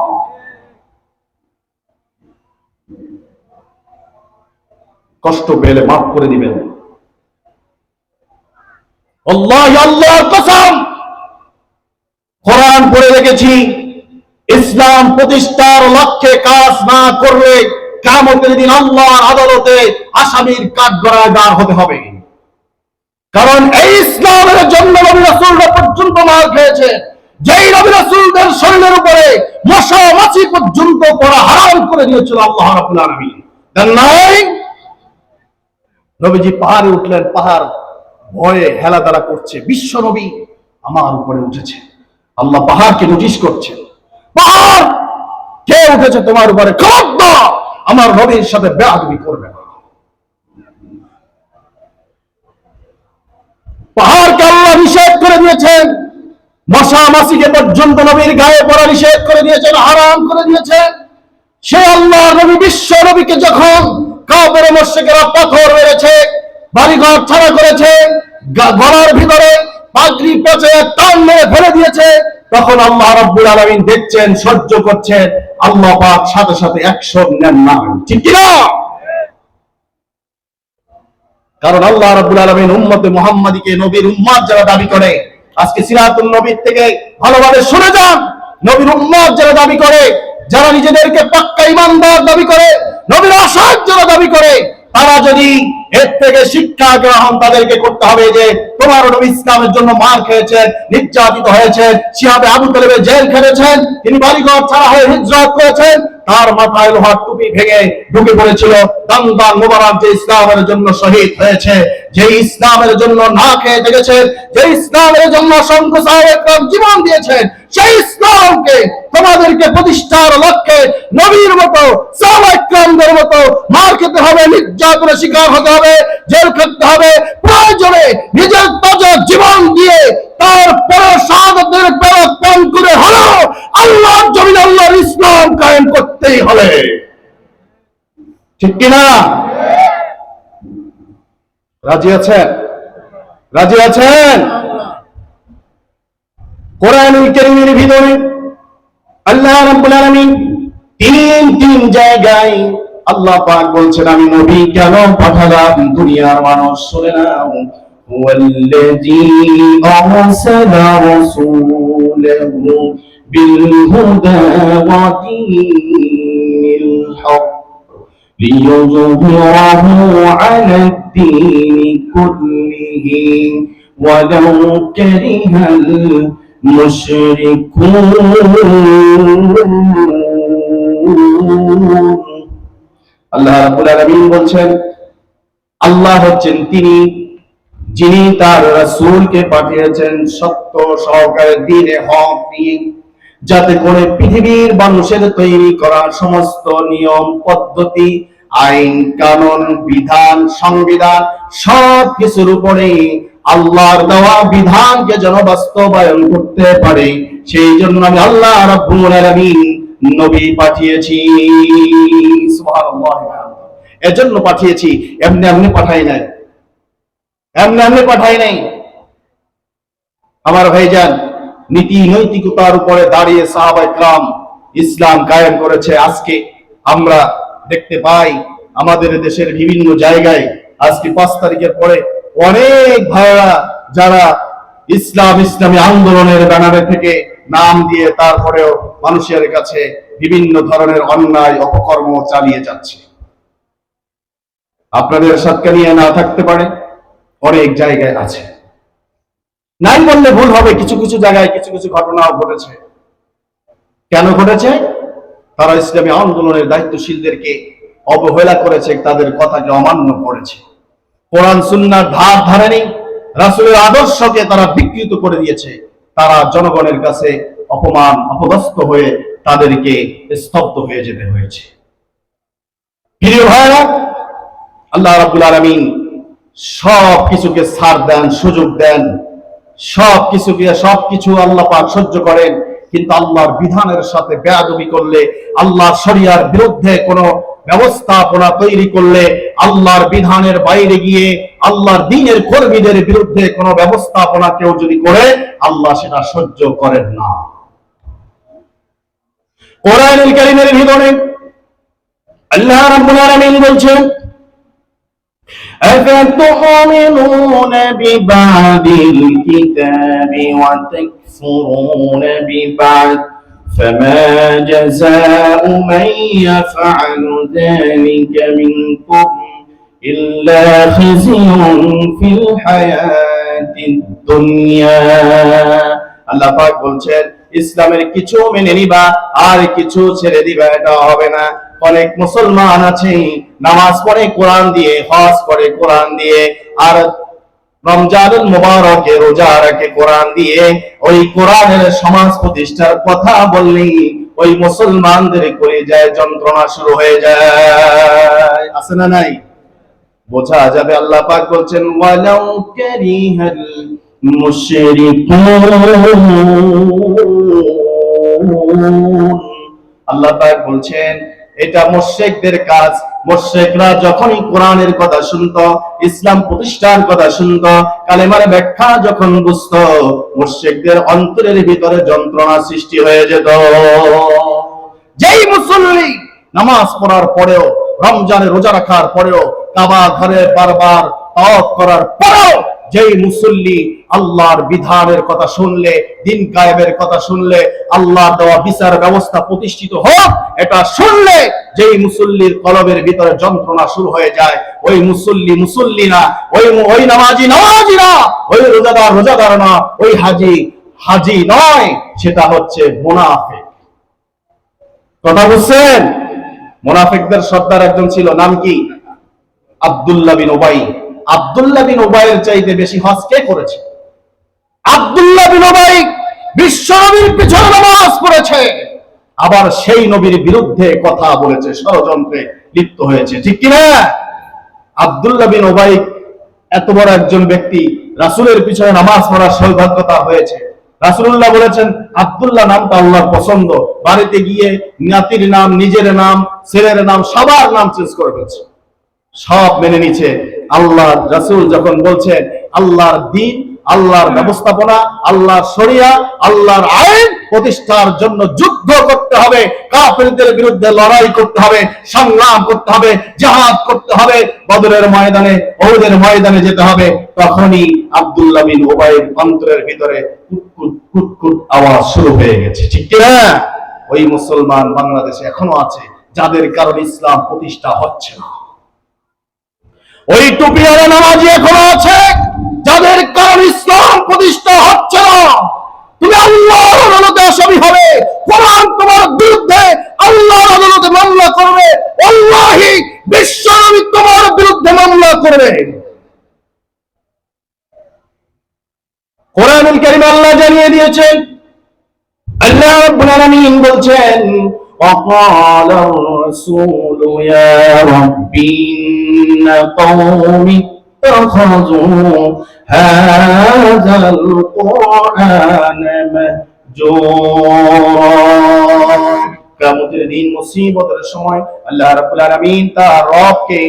কষ্ট পেলে মাফ করে দিবেন। আল্লাহ, আল্লাহর কসম, কোরআন পড়ে রেখেছি, ইসলাম প্রতিষ্ঠার লক্ষ্যে কাজ না করলে কিয়ামতের দিন আল্লাহর আদালতে আসামির কাঠগড়ায় দাঁড় হতে হবে। কারণ এই ইসলামের জন্য নবী রাসূলরা পর্যন্ত মার খেয়েছে, যেই নবী রাসূলদের শরীরের উপরে মশা মাছি পর্যন্ত পড়া হারাম করে দিয়েছিল আল্লাহ রাব্বুল আলামিন। দেন নাই? নবীজি পাহাড়ে উঠলেন, পাহাড় ভয়ে হেলাদালা করছে, বিশ্ব নবী আমার উপরে উঠেছে। আল্লাহ পাহাড়কে নোটিশ করছেন, পাহাড় কে উঠেছে তোমার উপরে? খবরদার আমার নবীর সাথে বেয়াদবি করবে না। পাহাড়কে আল্লাহ নিষেধ করে দিয়েছেন, মশা মাছিকে পর্যন্ত নবীর গায়ে পড়া নিষেধ করে দিয়েছেন, হারাম করে দিয়েছেন। সে আল্লাহ নবী, বিশ্ব নবীকে যখন কাফের মুশরিকরা পাথর মেরেছে, বাড়িঘর ছাড়া করেছে, গলার ভিতরে পাগড়ি পচে টান মেরে ফেলে দিয়েছে, তখন আল্লাহ রাব্বুল আলামিন দেখছেন, সহ্য করছেন, আল্লাহ পাক সাথে সাথে অ্যাকশন নেন না, ঠিক কি না? কারণ আল্লাহ রাব্বুল আলামিন উম্মতে মুহাম্মাদীকে, নবীর উম্মত যারা দাবি করে, আজকে সিরাতুন নবীর থেকে ভালোভাবে শুনে যান, নবীর উম্মত যারা দাবি করে, যারা নিজেদেরকে পাক্কা ঈমানদার দাবি করে, নবীর আশাদ যারা দাবি করে, তারা যদি এর থেকে শিক্ষা গ্রহণ তাদেরকে করতে হবে যে তোমার নবী ইসলামের জন্য মার খেয়েছেন, নির্যাতিত হয়েছেন, শিহাবে আবু তালেবে জেল খেটেছেন, তিনি বাড়িঘর ছাড়া হয়ে হিজরত করেছেন, তার মাথায় লোহার টুপি ভেঙে ঢুকে পড়েছিল দান মুবারক, যে ইসলামের জন্য শহীদ হয়েছে, যে ইসলামের জন্য না খেয়ে থেকেছেন, যে ইসলামের জন্য অসংখ্য সাহাবায়ে কেরাম জীবন দিয়েছেন, সেই ইসলামকে তোমাদেরকে প্রতিষ্ঠার লক্ষ্যে নবীর মতো, সাহাবায়ে কেরামদের মতো মার খেতে হবে, নির্যাতনের শিকার হতে হবে, জেল খেতে হবে, প্রয়োজনে নিজের তাজা জীবন দিয়ে তারপরে শাহাদাতের পেয়ালা পান করে হলেও আল্লাহর জমিনে আল্লাহর ইসলাম কায়েম করতেই হবে, ঠিক কিনা? রাজি আছেন? রাজি আছেন? কোরআনুল কারীমের ভিতরে আল্লাহ রাব্বুল আলামিন তিন জায়গায় আল্লাহ পাক বলছেন, আমি নবী কেন পাঠালাম দুনিয়ার মানুষ শুনে নাও। হুয়াল্লাযী আরসালা রাসূলাহু বিল হুদা ওয়া দীনিল হক লিইয়ুযহিরাহু আলাদ দীনি কুল্লিহি ওয়ালাউ কারিহাল মুশরিকুন। আল্লাহ রাব্বুল আলামিন বলছেন, আল্লাহ হচ্ছেন তিনি যিনি তার রাসূলকে পাঠিয়েছেন সত্য সহকারে দ্বীনে হক দিয়ে, যাতে করে পৃথিবীর মানুষের তৈরি করা সমস্ত নিয়ম পদ্ধতি আইন কানুন বিধান সংবিধান সব কিছুর উপরে আল্লাহর দেওয়া বিধানকে যেন বাস্তবায়ন করতে পারে, সেই জন্য আমি আল্লাহ রাব্বুল আলামিন নবী পাঠিয়েছি। সুবহানাল্লাহ। এজন্য পাঠিয়েছি, এমনি এমনি পাঠাই নাই, এমনি এমনি পাঠাই নাই। আমার ভাইজান, নীতি নৈতিকতার উপরে দাঁড়িয়ে সাহাবায়ে কেরাম ইসলাম কায়েম করেছে। আজকে আমরা দেখতে পাই আমাদের দেশের বিভিন্ন জায়গায় আজকে 5 তারিখের পরে অনেক ভাইরা যারা ইসলামী আন্দোলনের ব্যানারে থেকে নাম দিয়ে তারপরেও মানুষের কাছে বিভিন্ন ধরনের অন্যায় অপকর্ম চালিয়ে যাচ্ছে। আপনাদের সাতকানিয়া না থাকতে পারে, অনেক জায়গায় আছে, নাই বললে ভুল হবে। কিছু কিছু জায়গায় কিছু কিছু ঘটনাও ঘটেছে। কেন ঘটেছে? তারা ইসলামী আন্দোলনের দায়িত্বশীলদেরকে অবহেলা করেছে, তাদের কথাকে অমান্য করেছে, কোরআন সুন্নাহর ধার ধারেনি, রাসূলের আদর্শকে তারা বিকৃত করে দিয়েছে। তারা জনগণের কাছে অপমান অপদস্থ হয়ে তাদেরকে স্তব্ধ হয়ে যেতে হয়েছে। প্রিয় ভাইরা, আল্লাহ রাব্বুল আলামিন সব কিছুকে ছাড় দেন, সুযোগ দেন, সবকিছু আল্লাহ পাক সহ্য করেন। কিন্তু আল্লাহর বিধানের সাথে বেয়াদবি করলে, আল্লাহর শরিয়ার বিরুদ্ধে কোনো ব্যবস্থাপনা তৈরি করলে, আল্লাহর বিধানের বাইরে গিয়ে আল্লাহর দ্বীনের কর্মীদের বিরুদ্ধে কোনো ব্যবস্থাপনা কেউ যদি করে, আল্লাহ সেটা সহ্য করেন না। কোরআনুল কারীমের ভিতরে আল্লাহ রাব্বুল আলামিন বলছেন, أفتؤمنون ببعض الكتاب وتكفرون ببعض فما جزاء من يفعل ذلك منكم إلا خزي في الحياة الدنيا। আল্লাহ পাক বলছেন, ইসলামের কিছু মেনে নিবা আর কিছু ছেড়ে দিবা, এটা হবে না। অনেক মুসলমান আছে নামাজ পড়ে কোরআন দিয়ে, হজ করে কোরআন দিয়ে, আর রমজানুল মুবারকে রোজা রাখে কোরআন দিয়ে। ওই কোরআনের সমাজ প্রতিষ্ঠার কথা বললেই ওই মুসলমানদের করে যায় যন্ত্রণা শুরু হয়ে যায়, আছে না নাই? বোঝা যাবে। আল্লাহ পাক বলছেন, ওয়ালাউ কারিহাল মুশরিকুন। আল্লাহ পাক বলছেন, এটা মুশরিকদের কাজ। মুশরিকরা যখনই কোরআনের কথা শুনতো, ইসলাম প্রতিষ্ঠার কথা শুনতো, কালেমার ব্যাখ্যা যখন বুঝতো, মুশরিকদের অন্তরের ভিতরে যন্ত্রণা সৃষ্টি হয়ে যেত। যেই মুসল্লি নামাজ পড়ার পরেও, রমজানে রোজা রাখার পরেও, কাবা ঘরে বারবার তাওয়াফ করার পরেও, যেই মুসল্লি আল্লাহর বিধানের কথা শুনলে, দিন কায়েমের কথা শুনলে, আল্লাহর দেওয়া বিচার ব্যবস্থা প্রতিষ্ঠিত হোক এটা শুনলে, যেই মুসল্লির কলবের ভিতরে যন্ত্রণা শুরু হয়ে যায়, ওই মুসল্লি না, ওই নামাজি না, ওই রোজাদার না, ওই হাজি নয়, সেটা হচ্ছে মুনাফিক। কথা বুঝছেন? মুনাফিকদের সর্দার একজন ছিল, নাম কি? আব্দুল্লাহ বিন উবাই। আব্দুল্লাহ বিন উবাইয়ের চাইতে বেশি হজ কে করেছে? আব্দুল্লাহ বিন উবাই বিশ্ব নবীর পিছনে নামাজ পড়েছে, আবার সেই নবীর বিরুদ্ধে কথা বলেছে, ষড়যন্ত্রে লিপ্ত হয়েছে, ঠিক কিনা? আব্দুল্লাহ বিন উবাই এত বড় একজন ব্যক্তি, রাসূলের পিছনে নামাজ পড়ার সৌভাগ্য তার হয়েছে। রাসূলুল্লাহ বলেছেন, আব্দুল্লাহ নামটা আল্লাহর পছন্দ। বাড়িতে গিয়ে নাতির নাম, নিজের নাম, ছেলের নাম, সবার নাম চেঞ্জ করে ফেলছে, সব মেনে নিচ্ছে। আল্লাহ রাসূল যখন বলছেন আল্লাহর দ্বীন, আল্লাহর ব্যবস্থাপনা, আল্লাহর শরিয়া, আল্লাহর আইন প্রতিষ্ঠার জন্য যুদ্ধ করতে হবে, কাফেরদের বিরুদ্ধে লড়াই করতে হবে, সংগ্রাম করতে হবে, জিহাদ করতে হবে, বদরের ময়দানে, উহুদের ময়দানে যেতে হবে, তখনই আব্দুল্লাহ বিন উবাইর অন্তরের ভিতরে কুটকুট কুটকুট আওয়াজ শুরু হয়ে গেছে, ঠিক কি না? ওই মুসলমান বাংলাদেশে এখনো আছে যাদের কারণে ইসলাম প্রতিষ্ঠা হচ্ছে না। ওই টুপিওয়ালা নামাজি এখনো আছে যাদের কারণে ইসলাম প্রতিষ্ঠা হচ্ছে না। তুমি আল্লাহর আদালতে আসামি হবে, কোরআন তোমার বিরুদ্ধে আল্লাহর আদালতে মামলা করবে, আল্লাহি বিশ্ব নবী তোমার বিরুদ্ধে মামলা করবে। কোরআনুল কারীমে আল্লাহ জানিয়ে দিয়েছেন, আল্লাহ রাব্বুল আলামিন বলছেন, وقال الرسول يا رب إن قومي اتخذوا هذا القرآن مهجورا। কিয়ামতের দিন মুসিবতের সময় আল্লাহ রাব্বুল আলামিন তার রবকে,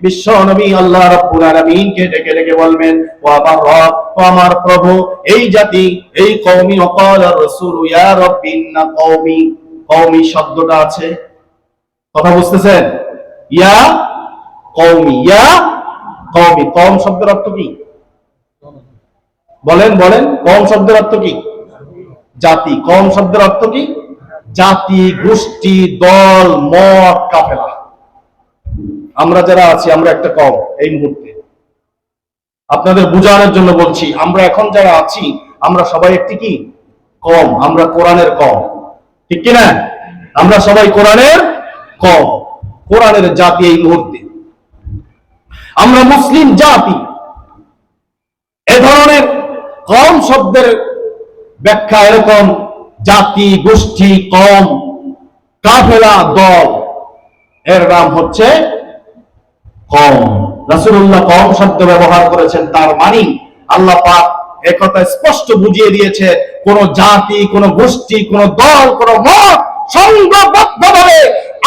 বিশ্ব নবী আল্লাহ রাব্বুল আলামিনকে ডেকে ডেকে বলবেন, ও আমার রব, ও আমার প্রভু, এই জাতি, এই কওমি, ওয়াকালা রাসূলু ইয়া রাব্বি ইন্না কওমি। কওমি শব্দটা আছে, কথা বুঝতেছেন? ইয়া কওমি, ইয়া কওমি। কওম শব্দের অর্থ কি বলেন বলেন? কওম শব্দের অর্থ কি? জাতি। কওম শব্দের অর্থ কি? জাতি, গোষ্ঠী, দল, মত, কাফেলা। আমরা যারা আছি আমরা একটা কওম। এই মুহূর্তে আপনাদের বোঝানোর জন্য বলছি, আমরা এখন যারা আছি আমরা সবাই একটি কি কওম। আমরা কোরআনের কওম, ঠিক কিনা? আমরা সবাই কোরআনের কওম, কোরআনের জাতি। এই মুহূর্তে আমরা মুসলিম জাতি। এ ধরনের কওম শব্দের ব্যাখ্যা এরকম: জাতি, গোষ্ঠী, কওম, কাফেলা, দল, এর নাম হচ্ছে কওম। রাসূলুল্লাহ কওম শব্দ ব্যবহার করেছেন, তার মানে আল্লাহ পাক একথা স্পষ্ট বুঝিয়ে দিয়েছে, কোন জাতি, কোন গোষ্ঠী, কোন দল, কোন মত সংঘবদ্ধভাবে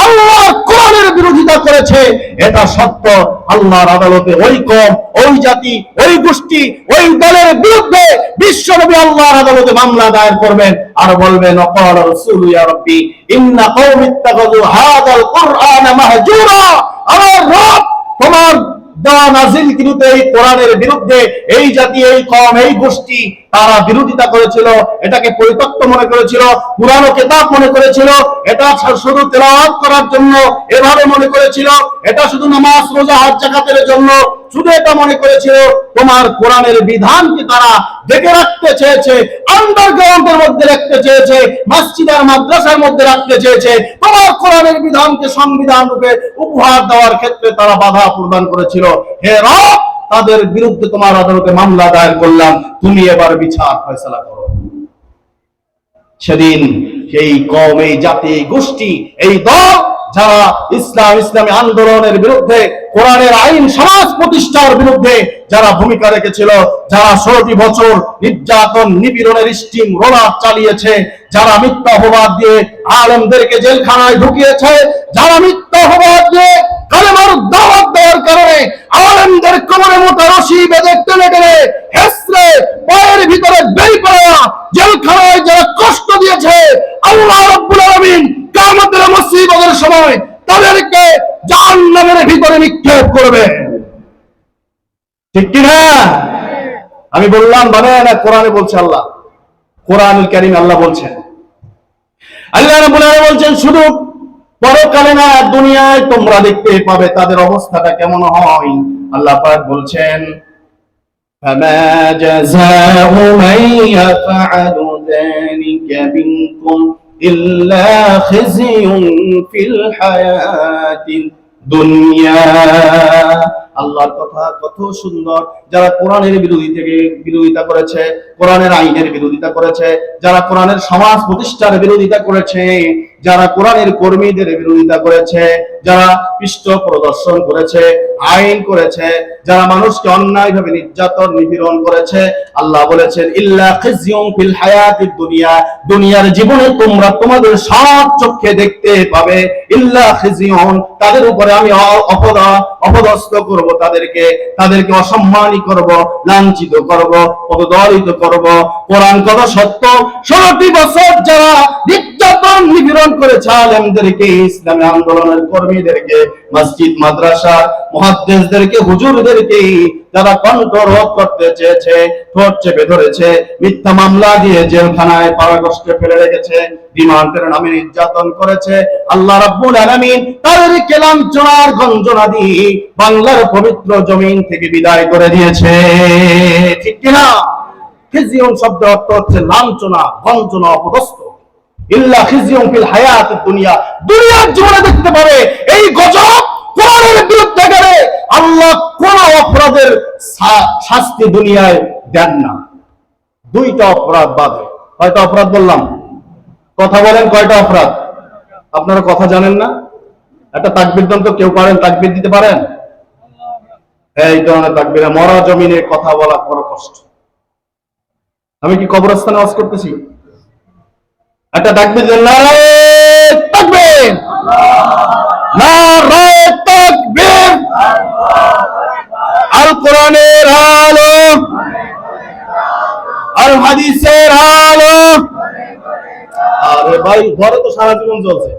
আল্লাহর কোরআনের বিরোধিতা করেছে, এটা সত্য। আল্লাহর আদালতে ওই কওম, ওই জাতি, ওই গোষ্ঠী, ওই দলের বিরুদ্ধে বিশ্বনবী আল্লাহর আদালতে মামলা দায়ের করবেন আর বলবেন, ওয়াকালা রাসূলু ইয়া রাব্বি ইন্না কওমি ইত্তাখাযু হাযাল কুরআনা মাহজুরা। আমার রব, তোমার দেওয়া নাযিলকৃত এই কোরআনের বিরুদ্ধে এই জাতি, এই কওম, এই গোষ্ঠী তারা বিরোধিতা করেছিল, এটাকে পরিত্যক্ত মনে করেছিল, পুরানো কিতাব মনে করেছিল, এটা শুধু তেলাওয়াত করার জন্য এভাবে মনে করেছিল, এটা শুধু নামাজ, রোজা, হজ, যাকাতের জন্য শুধু এটা মনে করেছিল। তোমার কোরআনের বিধানকে তারা ঢেকে রাখতে চেয়েছে, আন্ডারগ্রাউন্ডের মধ্যে রাখতে চেয়েছে, মসজিদ আর মাদ্রাসার মধ্যে রাখতে চেয়েছে। তোমার কোরআনের বিধানকে সংবিধান রূপে উপহার দেওয়ার ক্ষেত্রে তারা বাধা প্রদান করেছিল। হে রব, তাদের বিরুদ্ধে তোমার আদালতে মামলা দায়ের করলাম, তুমি এবার বিচার ফয়সালা করো। সেদিন সেই কওম, এই জাতি, এই গোষ্ঠী, এই দল যারা ইসলামী আন্দোলনের বিরুদ্ধে, কোরআনের আইন সমাজ প্রতিষ্ঠার বিরুদ্ধে যারা ভূমিকা রেখেছিল, যারা 16টি বছর নির্যাতন, নিপীড়নের স্টিম রোলার চালিয়েছে, যারা মিথ্যা অপবাদ দিয়ে আলেমদেরকে জেলখানায় ঢুকিয়েছে, যারা মিথ্যা অপবাদ দিয়ে কালেমার দাওয়াত দেওয়ার কারণে আলেমদের কোমরে মোটা রশি বেঁধে টেনে টেনে হেসরে পায়ের ভিতরে বের করে জেলখানায় যারা কষ্ট দিয়েছে, আল্লাহ রাব্বুল আলামিন কিয়ামতের মুসিবতের সময় তাদেরকে জাহান্নামের ভিতরে নিক্ষেপ করবে, ঠিক কি না? আমি বললাম মানে না, কোরআনে বলছে আল্লাহ, কোরআনুল কারীম আল্লাহ বলছেন, আল্লাহ রাব্বুল আলামিন বলছেন, শুধু পরকালে না, দুনিয়ায় তোমরা দেখতে পাবে তাদের অবস্থাটা কেমন হয়। আল্লাহ পাক বলছেন, ফামা জাযাউ মান ইয়াফআলু যালিকা মিনকুম ইল্লা খিজিয়ুন ফিল হায়াতিদ দুনিয়া। আল্লাহর কথা কত সুন্দর। যারা কোরআনের বিরোধিতা করেছে, কোরআনের আইনের বিরোধিতা করেছে, যারা কোরআনের সমাজ প্রতিষ্ঠার বিরোধিতা করেছে, যারা কোরআনের কর্মীদের বিরোধিতা করেছে, যারা পৃষ্ঠ প্রদর্শন করেছে, আইন করেছে, যারা মানুষকে অন্যায়ভাবে নির্যাতন, নিপীড়ন করেছে, আল্লাহ বলেছেন, ইল্লা খিজিয়ুন ফিল হায়াতিদ দুনিয়া, দুনিয়ার জীবনে তোমরা তোমাদের সৎ চোখে দেখতে পাবে, ইল্লা খিজিয়ুন, তাদের উপরে আমি অপদস্থ করব, তাদেরকে অসম্মানী করব, লাঞ্ছিত করব, অপদলিত করব। কোরআন কত সত্য। 16টি বছর যারা নির্যাতন, নিপীড়ন করেছে আলেমদেরকে, ইসলামী আন্দোলনের কর্মীদেরকে, মসজিদ, মাদ্রাসা, মুহাদ্দিসদেরকে, হুজুরদেরকে যারা কণ্ঠ রোধ করতে চেয়েছে, ঠোঁট চেপে ধরেছে, মিথ্যা মামলা দিয়ে জেলখানায় কারাগারে ফেলে রেখেছে, রিমান্ডের নামে নির্যাতন করেছে, আল্লাহ রাব্বুল আলামিন তাদেরকে লাঞ্ছনার গঞ্জনা দিয়ে বাংলার পবিত্র জমিন থেকে বিদায় করে দিয়েছে, ঠিক কিনা? খিজিয়ুন শব্দ অর্থ হচ্ছে লাঞ্ছনা, গঞ্জনা, অপদস্থ। ইল্লা খিজিয়ুন ফিল হায়াতিদ দুনিয়া, দুনিয়ার জীবনে দেখতে পাবে এই গজব। কোরআনের বিরুদ্ধে গেলে আল্লাহ কোন অপরাধের শাস্তি দুনিয়ায় দেন না, 2টা অপরাধ বাদে। কয়টা অপরাধ বললাম? কথা বলেন, কয়টা অপরাধ? আপনারা কথা জানেন না? একটা তাকবীর দেন তো, কেউ পারেন তাকবীর দিতে পারেন? এই ধরনের তাকবীরে মরা জমিনে কথা বলা বড় কষ্ট। আমি কি কবরস্থানে ওয়াজ করতেছি? একটা তাকবীর দেন, নারায়ে তাকবীর, নারায়ে তাকবীর। আল কোরআনের আলো, আল হাদিসের আলো। আরে ভাই, ঘরে তো সারা জীবন চলছে,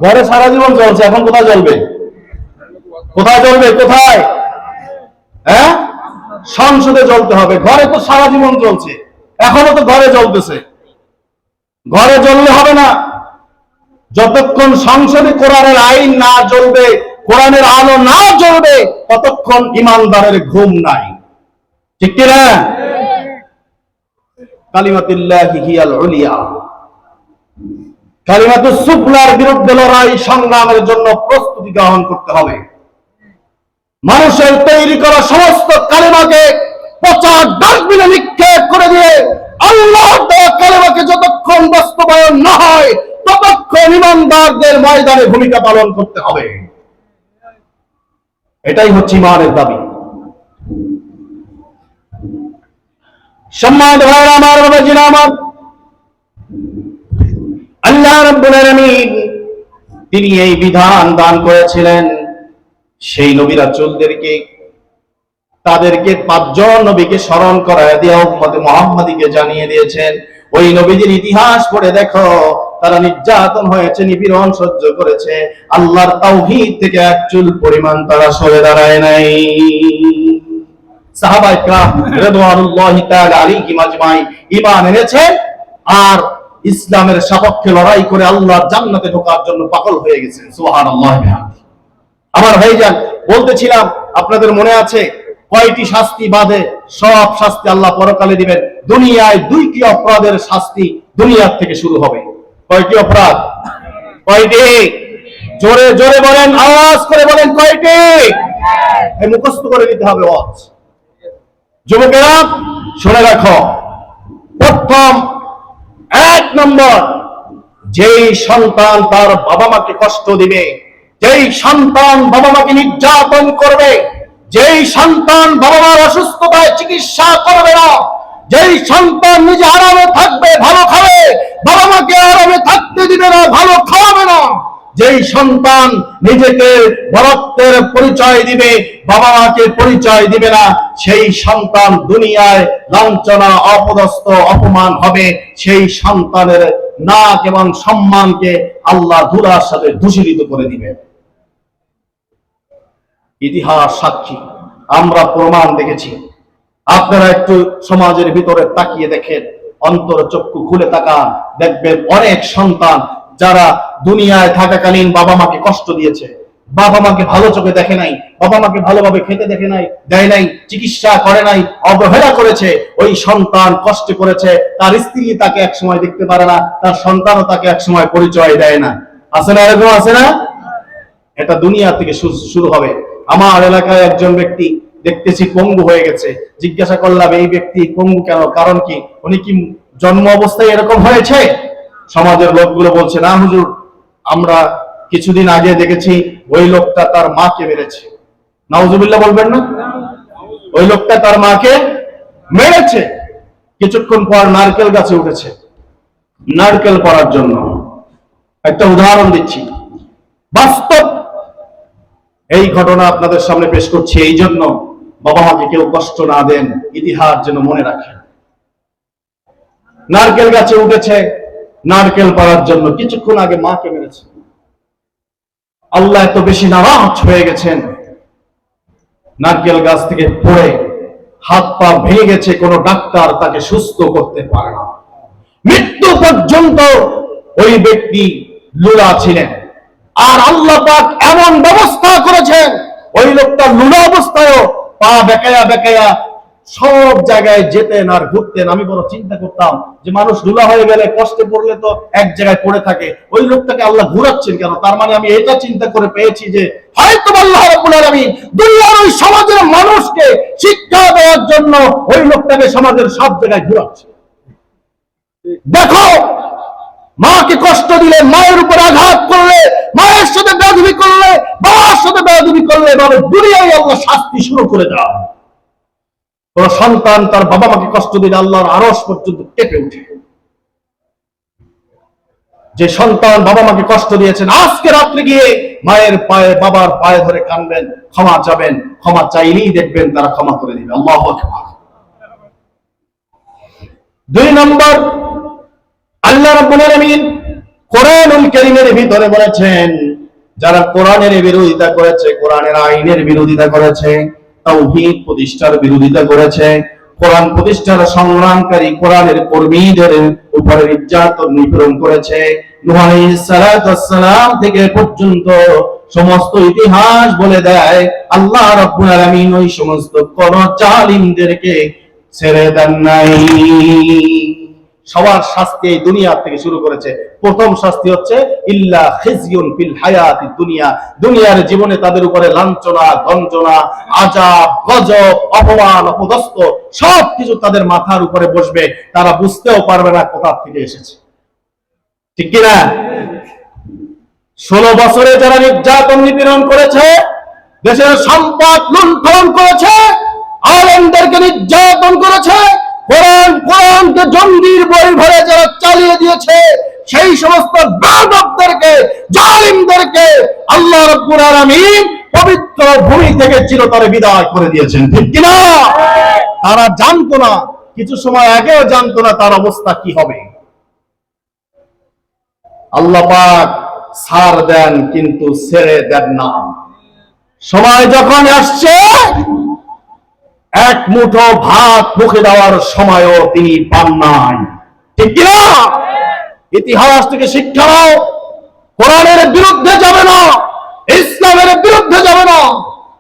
ঘরে সারা জীবন চলছে, এখন কোথায় জ্বলবে? কোথায় জ্বলবে? কোথায়? হ্যাঁ, সংসদে জ্বলতে হবে। ঘরে তো সারা জীবন চলছে, এখনো তো ঘরে জ্বলতেছে। ঘরে জ্বললে হবে না, যতক্ষণ সংসদে কোরআনের আইন না জ্বলবে, কোরআনের আলো না জ্বলবে, ততক্ষণ ইমানদারের ঘুম নাই। ঠিক কিনা? কালিমাতুল্লাহি হিয়াল উলিয়া, কালিমাতুস সুফলার বিরুদ্ধে লড়াই সংগ্রামের জন্য প্রস্তুতি গ্রহণ করতে হবে। মানুষের তৈরি করা সমস্ত কালিমাকে পচা ডাস্টবিনে নিক্ষেপ করে দিয়ে আল্লাহর দেওয়া কালিমাকে যতক্ষণ বাস্তবায়ন না হয়, ততক্ষণ ইমানদারদের ময়দানে ভূমিকা পালন করতে হবে। এটাই হচ্ছে ইমানের দাবি। সম্মানিত ভাইরা আমার, বাবাজিরা আমার, আল্লাহ রাব্বুল আলামিন তিনি এই বিধান দান করেছিলেন সেই নবী রাসূলদেরকে, তাদেরকে 5 জন নবীকে স্মরণ করায় দিয়ে উম্মতে মুহাম্মাদীকে জানিয়ে দিয়েছেন, ওই নবীদের ইতিহাস পড়ে দেখো, তারা নির্যাতন হয়েছে, নিপীড়ন সহ্য করেছে, আল্লাহর তাওহীদ থেকে এক চুল পরিমাণ তারা সরে দাঁড়ায় নাই। সাহাবায়ে কেরাম রিদওয়ানুল্লাহি তাআলা আলাইহিম আজমাইন ঈমান এনেছে আর ইসলামের সপক্ষে লড়াই করে আল্লাহর জান্নাতে ঢোকার জন্য পাগল হয়ে গেছে। সুবহানাল্লাহ। আমার ভাইজান, বলতেছিলাম আপনাদের মনে আছে কয়টি শাস্তি বাদে সব শাস্তি আল্লাহ পরকালে দিবেন। দুনিয়ায় 2টি অপরাধের শাস্তি দুনিয়ার থেকে শুরু হবে। কয়টি অপরাধ? কয়টি? জোরে জোরে বলেন, আওয়াজ করে বলেন, কয়টি? এই মুখস্থ করে নিতে হবে ওয়াজ। যুবকেরা শুনে রাখো, প্রথম 1 নম্বর, যেই সন্তান তার বাবা মাকে কষ্ট দিবে, যেই সন্তান বাবা মাকে নির্যাতন করবে, যেই সন্তান বাবা মার অসুস্থতায় চিকিৎসা করবে না, যেই সন্তান নিজে আরামে থাকবে, ভালো খাবে, বাবা মাকে আরামে থাকতে দিবে না, ভালো খাওয়াবে না, যেই সন্তান নিজেকে বড়ত্বের পরিচয় দিবে, বাবা মাকে পরিচয় দিবে না, সেই সন্তান দুনিয়ায় লাঞ্ছনা, অপদস্থ, অপমান হবে। সেই সন্তানের নাক এবং সম্মানকে আল্লাহ ধুলার সাথে দূষিত করে দিবে। ইতিহাস সাক্ষী, আমরা প্রমাণ দেখেছি। আপনারা একটু সমাজের ভিতরে তাকিয়ে দেখেন, অন্তর চক্ষু খুলে তাকান, দেখবেন অনেক সন্তান যারা দুনিয়ায় থাকাকালীন বাবা মাকে কষ্ট দিয়েছে, বাবা মাকে ভালো চোখে দেখে নাই, বাবা মাকে ভালোভাবে খেতে দেখে নাই, দেয় নাই, চিকিৎসা করে নাই, অবহেলা করেছে, ওই সন্তান কষ্ট করেছে, তার স্ত্রী তাকে এক সময় দেখতে পারে না, তার সন্তানও তাকে এক সময় পরিচয় দেয় না। আছে না? এরকম আছে না? এটা দুনিয়া থেকে শুরু হবে। আমার এলাকায় একজন ব্যক্তি দেখতেছি পঙ্গু হয়ে গেছে। জিজ্ঞাসা করলাম, এই ব্যক্তি পঙ্গু কেন, কারণ কি? উনি কি জন্ম অবস্থায় এরকম হয়েছে? সমাজের লোকগুলো বলছে, না হুজুর, আমরা কিছুদিন আগে দেখেছি ওই লোকটা তার মাকে মেরেছে। নাউজুবিল্লাহ বলবেন না? ওই লোকটা তার মাকে মেরেছে। কিছুক্ষণ পর নারকেল গাছে উঠেছে নারকেল পড়ার জন্য। একটা উদাহরণ দিচ্ছি, বাস্তব এই ঘটনা আপনাদের সামনে পেশ করছি। এই জন্য বাবা মাকে কেউ কষ্ট না দেন, ইতিহাস যেন মনে রাখেন। নারকেল গাছে উঠেছে নারকেল পাড়ার জন্য, কিছুক্ষণ আগে মাকে মেরেছে। আল্লাহ এত বেশি নারাজ হয়ে গেছেন, নারকেল গাছ থেকে পড়ে হাত পা ভেঙে গেছে, কোনো ডাক্তার তাকে সুস্থ করতে পারে না। মৃত্যু পর্যন্ত ওই ব্যক্তি লুলা ছিলেন। আর আল্লাহ পাক এমন ব্যবস্থা করেছেন, ওই লোকটা লুলা অবস্থায়ও পা বেকায়া বেকায়া সব জায়গায় যেতেন আর ঘুরতেন। আমি বড় চিন্তা করতাম যে মানুষ লুলা হয়ে গেলে, কষ্টে পড়লে তো এক জায়গায় পড়ে থাকে, ওই লোকটাকে আল্লাহ ঘুরাচ্ছেন কেন? তার মানে আমি এটা চিন্তা করে পেয়েছি যে হয়তো আল্লাহ রাব্বুল আলামিন দুনিয়ার ওই সমাজের মানুষকে শিক্ষা দেওয়ার জন্য ওই লোকটাকে সমাজের সব জায়গায় ঘুরাচ্ছে। দেখো মাকে কষ্ট দিলে, মায়ের উপর আঘাত করলে, মায়ের সাথে বেয়াদবি করলে, বাবার সাথে বেয়াদবি করলে, এভাবে দুনিয়ায় আল্লাহ শাস্তি শুরু করে দেয়। কোন সন্তান তার বাবা মাকে কষ্ট দিলে আল্লাহর আরশ পর্যন্ত কেঁপে উঠে। যে সন্তান বাবা মাকে কষ্ট দিয়েছেন, আজকে রাত্রে গিয়ে মায়ের পায়ে, বাবার পায়ে ধরে কাঁদবেন, ক্ষমা চাবেন, ক্ষমা চাইলেই দেখবেন তারা ক্ষমা করে দিবে। আল্লাহু আকবার। 2 নম্বর, আল্লাহ রাব্বুল আলামিন কোরআনুল কারীমের ভিতরে বলেছেন, যারা কোরআনের বিরোধিতা করেছে, কোরআনের আইনের বিরোধিতা করেছে, তাওহীদ প্রতিষ্ঠার বিরোধিতা করেছে, কোরআন প্রতিষ্ঠার সংগ্রামকারী কোরআনের কর্মীদের উপরে নির্যাতন নিপীড়ন করেছে, নূহ আলাইহিস সালাতু ওয়াস সালাম থেকে পর্যন্ত সমস্ত ইতিহাস বলে দেয় আল্লাহ রাব্বুল আলামিন ওই সমস্ত কোন জালিমদেরকে ছেড়ে দেন নাই। সবার শাস্তি এই দুনিয়া থেকে শুরু করেছে। প্রথম শাস্তি হচ্ছে ইল্লা খিজিয়ুন ফিল হায়াতিদ দুনিয়া, দুনিয়ার জীবনে তাদের উপরে লাঞ্ছনা, গঞ্জনা, আযাব, গজব, অপমান, অপদস্থ সবকিছু তাদের মাথার উপরে বসবে, তারা বুঝতেও পারবে না কোথা থেকে এসেছে। ঠিক কি না? 16 বছরে যারা নির্যাতন নিপীড়ন করেছে, দেশের সম্পদ লুণ্ঠন করেছে, আলেমদেরকে নির্যাতন করেছে, কোরআনকে জঙ্গির বই ভরে যারা চালিয়ে দিয়েছে, সেই সমস্ত বেয়াদবদেরকে, জালিমদেরকে আল্লাহ রাব্বুল আলামিন পবিত্র ভূমি থেকে চিরতরে বিদায় করে দিয়েছেন। ঠিক কি না? তারা জানতো না, কিছু সময় আগেও জানতো না তার অবস্থা কি হবে। আল্লাহ পাক ছাড় দেন কিন্তু ছেড়ে দেন না। সময় যখন আসছে এক মুঠো ভাত মুখে দেওয়ার সময়ও তিনি পান নাই। ঠিক কিনা? ইতিহাস থেকে শিক্ষা নাও, কোরআনের বিরুদ্ধে যাবে না, ইসলামের বিরুদ্ধে যাবে না।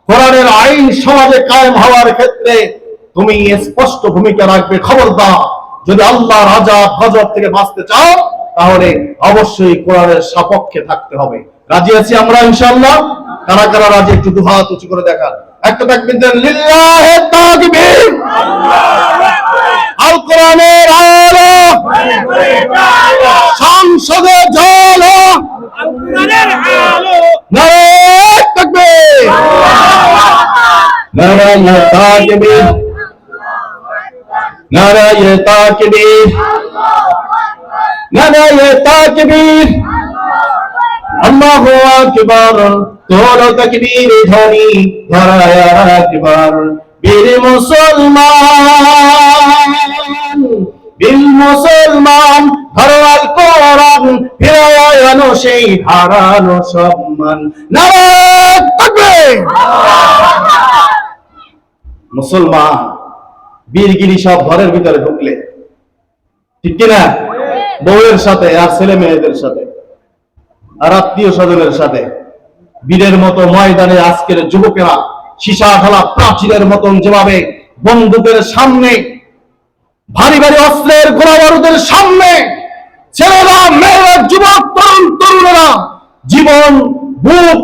কোরআনের আইন সমাজে কায়েম হওয়ার ক্ষেত্রে তুমি স্পষ্ট ভূমিকা রাখবে। খবরদার, যদি আল্লাহর আযাব গজব থেকে বাঁচতে চাও তাহলে অবশ্যই কোরআনের সপক্ষে থাকতে হবে। রাজি আছি আমরা ইনশাআল্লাহ? কারা কারা রাজি একটু দুহাত উঁচু করে দেখান। একটা তাকবীর দেন, লিল্লাহি তাকবীর। আল কোরআনের আলো সংসদে জ্বলো, আল কোরআনের আলো। নারে তাকবীর, নারে তাকবীর, নারে তাকবীর, নারে তাকবীর, আল্লাহু আকবার। তোলো তাকবীর ধ্বনি ধরায় আকবার। বীর মুসলমান, বীর মুসলমান, ধরো আল কোরআন, ফিরায় আনো সেই হারানো সম্মান। নারে তাকবীর। মুসলমান বীরগিরি সব ঘরের ভিতরে ঢুকলে, ঠিক কিনা? বউয়ের সাথে আর ছেলে মেয়েদের সাথে আর আত্মীয় স্বজনের সাথে বীরের মতো ময়দানে আজকের যুবকেরা সীসা ঢালা প্রাচীরের মতন যেভাবে বন্দুকের সামনে, ভারী ভারী অস্ত্রের গোলা বারুদের সামনে ছেলেরা, মেয়েরা, যুবক, তরুণ তরুণেরা জীবন বুক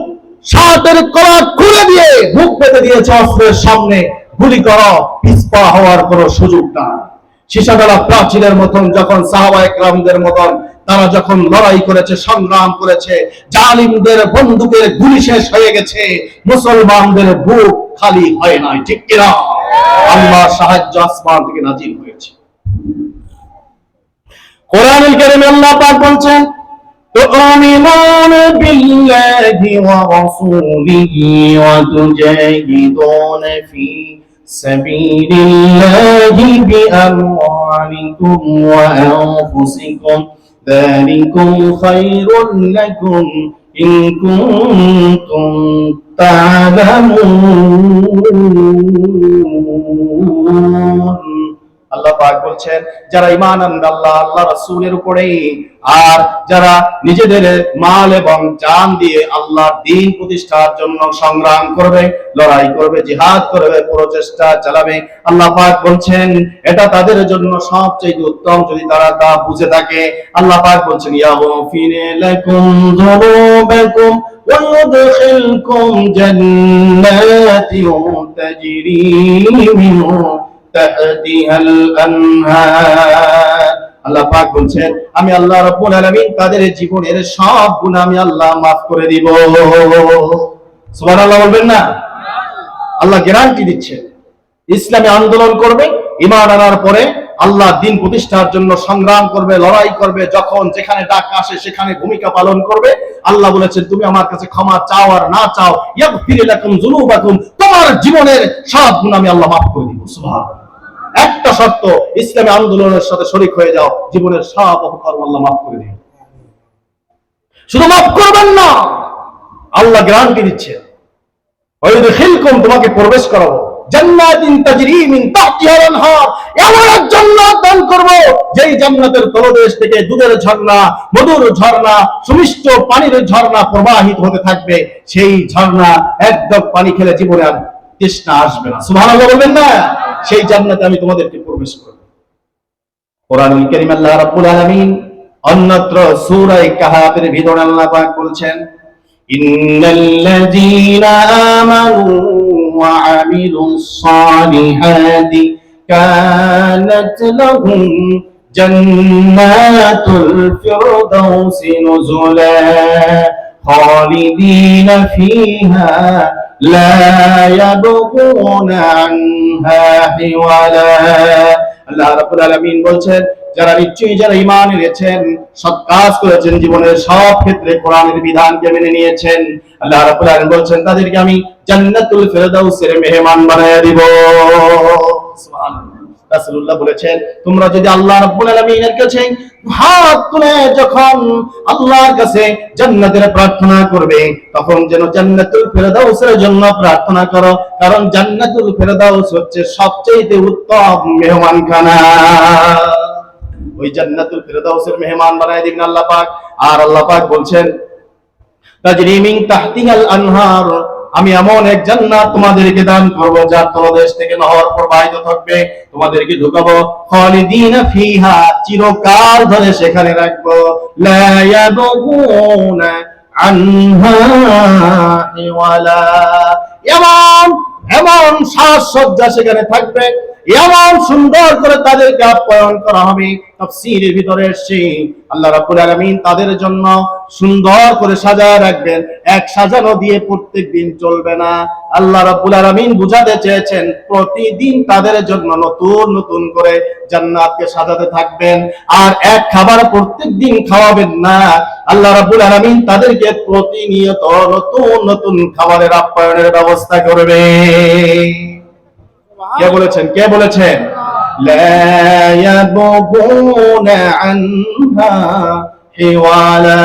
শার্টের কলার খুলে দিয়ে বুক পেতে দিয়েছে অস্ত্রের সামনে। গুলি করা, পিছপা হওয়ার কোনো সুযোগ নাই। সীসা ঢালা প্রাচীরের মতন যখন সাহাবায়ে কেরামদের মতন তারা যখন লড়াই করেছে, সংগ্রাম করেছে, জালিমদের বন্দুকের গুলি শেষ হয়ে গেছে, মুসলমানদের বুক খালি হয় নাই। ঠিক কিনা? আল্লাহর সাহায্য আসমান থেকে নাজিল হয়েছে। কোরআনুল কারীমে আল্লাহ পাক বলছেন, তু'মিনুনা বিল্লাহি ওয়া রাসূলিহি ওয়া তুজাহিদুনা ফি সাবিলিল্লাহি বিআমওয়ালিকুম ওয়া আনফুসিকুম যালিকুম খায়রুল লাকুম ইন কুনতুম তা'লামুন। আল্লাহ পাক বলছেন, যারা ঈমান আনবে আল্লাহ, আল্লাহ রাসূলের উপরে, আর যারা নিজেদের মাল এবং জান দিয়ে আল্লাহর দ্বীন প্রতিষ্ঠার জন্য সংগ্রাম করবে, লড়াই করবে, জিহাদ করবে, প্রচেষ্টা চালাবে, আল্লাহ পাক বলছেন এটা তাদের জন্য সবচেয়ে উত্তম, যদি তারা তা বুঝে থাকে। আল্লাহ পাক বলছেন, ইয়াগফির লাকুম যুনুবাকুম ওয়া ইউদখিলকুম জান্নাতিন তাজরি মিন تحتها الأنهار আল্লাহ পাক বলছেন আমি আল্লাহ রাব্বুল আলামিন তাদের জীবনের সব গুনাহ আমি আল্লাহ মাফ করে দিব। সুবহানাল্লাহ বলবেন না? আল্লাহ গ্যারান্টি দিচ্ছেন। ইসলামে আন্দোলন করবে, ঈমান আনার পরে আল্লাহ দ্বীন প্রতিষ্ঠার জন্য সংগ্রাম করবে, লড়াই করবে, যখন যেখানে ডাক আসে সেখানে ভূমিকা পালন করবে। আল্লাহ বলেছেন তুমি আমার কাছে ক্ষমা চাও আর না চাও, ইয়াগফির লাকুম যুনুবাকুম, তোমার জীবনের সব গুনাহ আমি আল্লাহ মাফ করে দিব। সুবহানাল্লাহ। একটা শর্ত, ইসলামী আন্দোলনের সাথে শরীক হয়ে যাও, জীবনের সব অপকর্ম আল্লাহ মাফ করে দিবেন। শুধু মাফ করবেন না, আল্লাহ গ্যারান্টি দিচ্ছেন ওয়াইদখিলকুম, তোমাকে প্রবেশ করাবো জান্নাতিন তাজরি মিন তাহতিহাল আনহার, এমন এক জান্নাত দান করব যেই জান্নাতের তলদেশ থেকে দুধের ঝর্ণা, মধুর ঝর্ণা, সুমিষ্ট পানির ঝর্ণা প্রবাহিত হতে থাকবে। সেই ঝর্ণা এক ঢোক পানি খেলে জীবনে আর তৃষ্ণা আসবে না। সুবহানাল্লাহ বলবেন না? সেই জান্নাতে আমি তোমাদেরকে প্রবেশ করব। কোরআনুল কারীম আল্লাহ রাব্বুল আলামিন অন্যত্র সূরা কাহাফের ভিতরে আল্লাহ পাক বলছেন ইন্নাল্লাযীনা আমানু ওয়া আমিলুস সালিহাতি কানাত লাহুম জান্নাতুল ফিরদাউসি নুজুলা খালিদিনা ফিহা লা ইয়াবগুনা আনহা হিওয়ালা। আল্লাহ রাব্বুল আলামিন বলছেন যারা নিশ্চয়ই যারা ঈমান এনেছেন, সৎ কাজ করেছেন, জীবনের সব ক্ষেত্রে কোরআনের বিধানকে মেনে নিয়েছেন, আল্লাহ রাব্বুল আলামিন বলছেন তাদেরকে আমি জান্নাতুল ফিরদাউসের মেহমান বানায়া দিব। সুবহানাল্লাহ। রাসূলুল্লাহ বলেছেন তোমরা যদি আল্লাহ রাব্বুল আলামিনের কাছে হাত তুলে যখন আল্লাহর কাছে জান্নাতের প্রার্থনা করবে, তখন যেন জান্নাতুল ফিরদাউসের জন্য প্রার্থনা করো, কারণ জান্নাতুল ফিরদাউস হচ্ছে সবচেয়ে উত্তম মেহমানখানা। ওই জান্নাতুল ফিরদাউসের মেহমান বানায় দিবেন আল্লাহ পাক। আর আল্লাহ পাক বলছেন তাজরি মিন তাহতিহাল আনহার, আমি এমন এক জান্নাত তোমাদেরকে দান করব যার তলদেশ থেকে নহর প্রবাহিত থাকবে, তোমাদেরকে ঢুকাবো খালিদিনা ফিহা, চিরকাল ধরে সেখানে রাখবো, লা ইয়াবগুনা আনহা হিওয়ালা, এমন এমন সাজসজ্জা সেখানে থাকবে, এমন সুন্দর করে তাদেরকে আপ্যায়ন করা হবে। তাফসীরের ভিতরে এসেছে আল্লাহ রাব্বুল আলামিন তাদের জন্য সুন্দর করে সাজায় রাখবেন, এক সাজানো দিয়ে প্রত্যেকদিন চলবে না। আল্লাহ রাব্বুল আলামিন বুঝাতে চেয়েছেন প্রতিদিন তাদের জন্য নতুন নতুন করে জান্নাতকে সাজাতে থাকবেন, আর এক খাবার প্রত্যেকদিন খাওয়াবেন না। আল্লাহ রাব্বুল আলামিন তাদেরকে প্রতিনিয়ত নতুন নতুন খাবারের আপ্যায়নের ব্যবস্থা করবে। কে বলেছেন? কে বলেছেন? লা ইয়াবগুনা আনহা হিওয়ালা,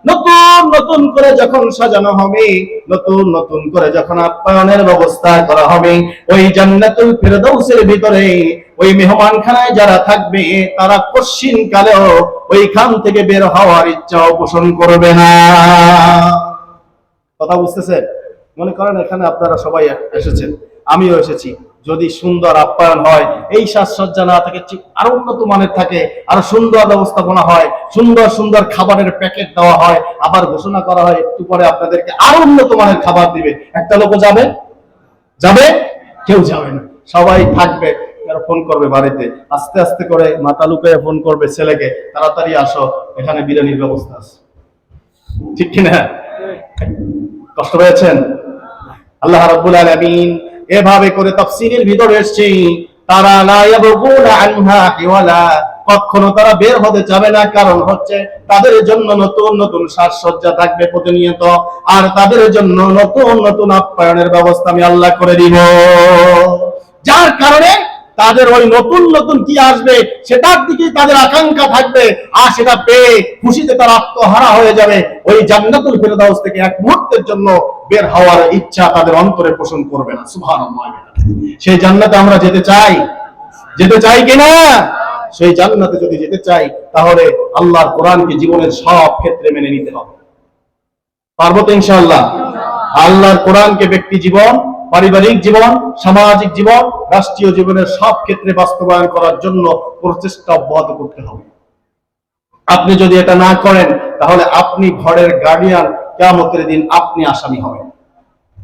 নতুন নতুন করে যখন সাজানো হবে, নতুন নতুন করে যখন আপ্যায়নের ব্যবস্থা করা হবে, ওই জান্নাতুল ফিরদাউসের ভিতরে ওই মেহমানখানায় যারা থাকবে তারা কশিন কালেও ওইখান থেকে বের হওয়ার ইচ্ছাও পোষণ করবে না। কথা বুঝতেছেন? মনে করেন এখানে আপনারা সবাই এসেছেন, আমিও এসেছি, যদি সুন্দর আপ্যায়ন হয়, এই সাজসজ্জা না থাকে, আরো উন্নত মানের থাকে, আরো সুন্দর ব্যবস্থাপনা হয়, সুন্দর সুন্দর খাবারের প্যাকেট দেওয়া হয়, আবার ঘোষণা করা হয় একটু পরে আপনাদেরকে আরো উন্নত মানের খাবার দিবে, একটা লোক যাবে? যাবে? কেউ যাবে না, সবাই থাকবে। ফোন করবে বাড়িতে, আস্তে আস্তে করে মাথা লুকিয়ে ফোন করবে ছেলেকে, তাড়াতাড়ি আসো, এখানে বিরিয়ানির ব্যবস্থা আছে। ঠিক কিনা? কষ্ট পেয়েছেন? আল্লাহ রাব্বুল আলামিন এভাবে করে তাফসীরের ভিতরে এসেছে তারা লা ইয়াবগুনা আনহা হিওয়ালা, কখনো তারা বের হতে যাবে না, কারণ হচ্ছে তাদের জন্য নতুন নতুন সাজসজ্জা থাকবে প্রতিনিয়ত, আর তাদের জন্য নতুন নতুন আপ্যায়নের ব্যবস্থা আমি আল্লাহ করে দিব, যার কারণে তাদের ওই নতুন নতুন কি আসবে সেটার দিকে তাদের আকাঙ্ক্ষা থাকবে, আর সেটা পেয়ে খুশিতে তারা আত্মহারা হয়ে যাবে। ওই জান্নাতুল ফিরদাউস থেকে এক মুহূর্তের জন্য বের হওয়ার ইচ্ছা তাদের অন্তরে পোষণ করবে না। সুবহানাল্লাহ। সেই জান্নাতে আমরা যেতে চাই? যেতে চাই কিনা? সেই জান্নাতে যদি যেতে চাই তাহলে আল্লাহর কোরআনকে জীবনের সব ক্ষেত্রে মেনে নিতে হবে। পারবো তো ইনশাআল্লাহ? আল্লাহর কোরআনকে ব্যক্তি জীবন, পারিবারিক জীবন, সামাজিক জীবন, রাষ্ট্রীয় জীবনের সব ক্ষেত্রে বাস্তবায়ন করার জন্য প্রচেষ্টা অব্যাহত করতে হবে। আপনি যদি এটা না করেন তাহলে আপনি ঘরের গার্ডিয়ান, কিয়ামতের দিন আপনি আসামি হবেন।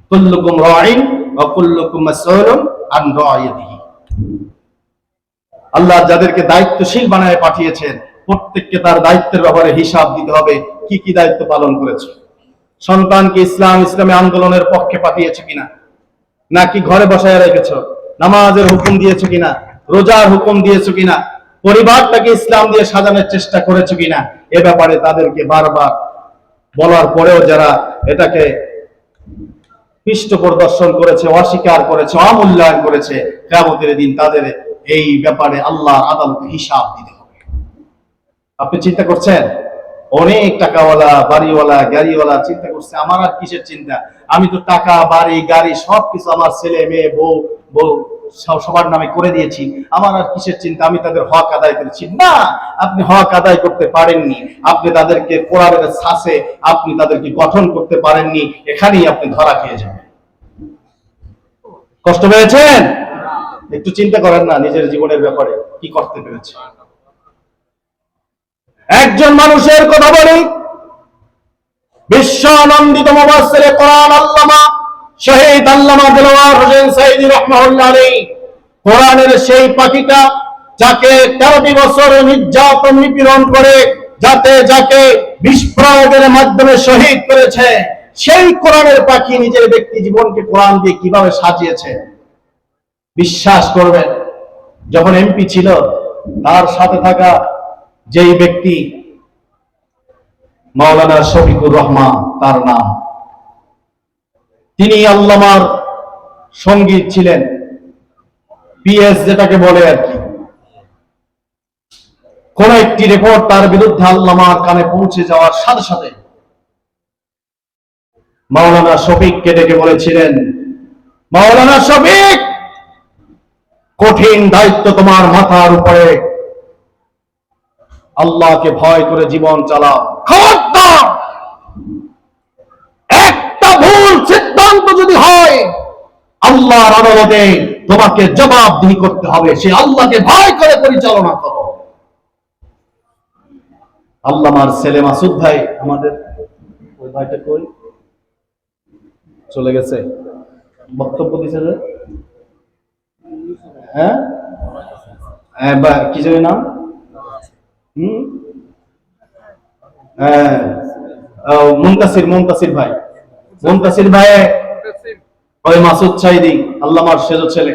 কুল্লুকুম রাঈন ওয়া কুল্লুকুম মাসউলুন আন রাইয়াতিহি। আল্লাহ যাদেরকে দায়িত্বশীল বানায় পাঠিয়েছেন প্রত্যেককে তার দায়িত্বের ব্যাপারে হিসাব দিতে হবে, কি কি দায়িত্ব পালন করেছে। সন্তানকে ইসলামী আন্দোলনের পক্ষে পাঠিয়েছে কিনা, নাকি ঘরে বসায় রেখেছ, নামাজের হুকুম দিয়েছে কিনা, রোজার হুকুম দিয়েছে কিনা, পরিবারটাকে ইসলাম দিয়ে সাজানোর চেষ্টা করেছে কিনা, এ ব্যাপারে তাদেরকে বারবার বলার পরেও যারা এটাকে পৃষ্ঠ প্রদর্শন করেছে, অস্বীকার করেছে, অমূল্যায়ন করেছে, কিয়ামতের দিন তাদের এই ব্যাপারে আল্লাহর আদালতে হিসাব দিতে হবে। আপনি চিন্তা করছেন? অনেক টাকাওয়ালা, বাড়িওয়ালা, গাড়িওয়ালা চিন্তা করছে আমার আর কিসের চিন্তা, আমি তো টাকা, বাড়ি, গাড়ি সবকিছু আমার ছেলে মেয়ে বউ বউ সবার নামে করে দিয়েছি, আমার আর কিসের চিন্তা, আমি তাদের হক আদায় করেছি। না, আপনি হক আদায় করতে পারেননি, আপনি তাদেরকে কোরআনের ছাঁচে আপনি তাদেরকে গঠন করতে পারেননি, এখানেই আপনি ধরা খেয়ে যাবেন। কষ্ট পেয়েছেন? একটু চিন্তা করেন না নিজের জীবনের ব্যাপারে কি করতে পেরেছে। একজন মানুষের কথা বলি, বিশ্বনন্দিত মুফাসসিরে কোরআন আল্লামা শহীদ আল্লামা দেলোয়ার হোসেন সাঈদী রাহমাতুল্লাহ আলাইহি কোরআনের সেই পাখিটা যাকে 13টি বছর নির্যাতন নিপীড়ন করে যাকে বিস্ফোরণের মাধ্যমে শহীদ করেছে, সেই কোরআনের পাখি নিজের ব্যক্তি জীবনকে কোরআন দিয়ে কিভাবে সাজিয়েছে বিশ্বাস করবেন। যখন এমপি ছিল তার সাথে থাকা যেই ব্যক্তি মাওলানা শফিকুর রহমান তার নাম, তিনি আল্লামার সঙ্গীত ছিলেন, পিএস যেটাকে বলে আর কি। কোন একটি রিপোর্ট তার বিরুদ্ধে আল্লামার কানে পৌঁছে যাওয়ার সাথে সাথে মাওলানা শফিককে ডেকে বলেছিলেন, মাওলানা শফিক, কঠিন দায়িত্ব তোমার মাথার উপরে, আল্লাহকে ভয় করে জীবন চালাও। খবরদার একটা ভুল সিদ্ধান্ত যদি হয় আল্লাহর আদালতে তোমাকে জবাবদিহি করতে হবে, সে আল্লাহকে ভয় করে পরিচালনা করো। আল্লামার ছেলে মাসুদ ভাই, আমাদের ওই ভাইটা কই চলে গেছে, বক্তব্য দিছে যে হ্যাঁ কি যে নাম মুনতাসির ভাই ওই মাসুদ সাঈদী আল্লামার সেজ ছেলে,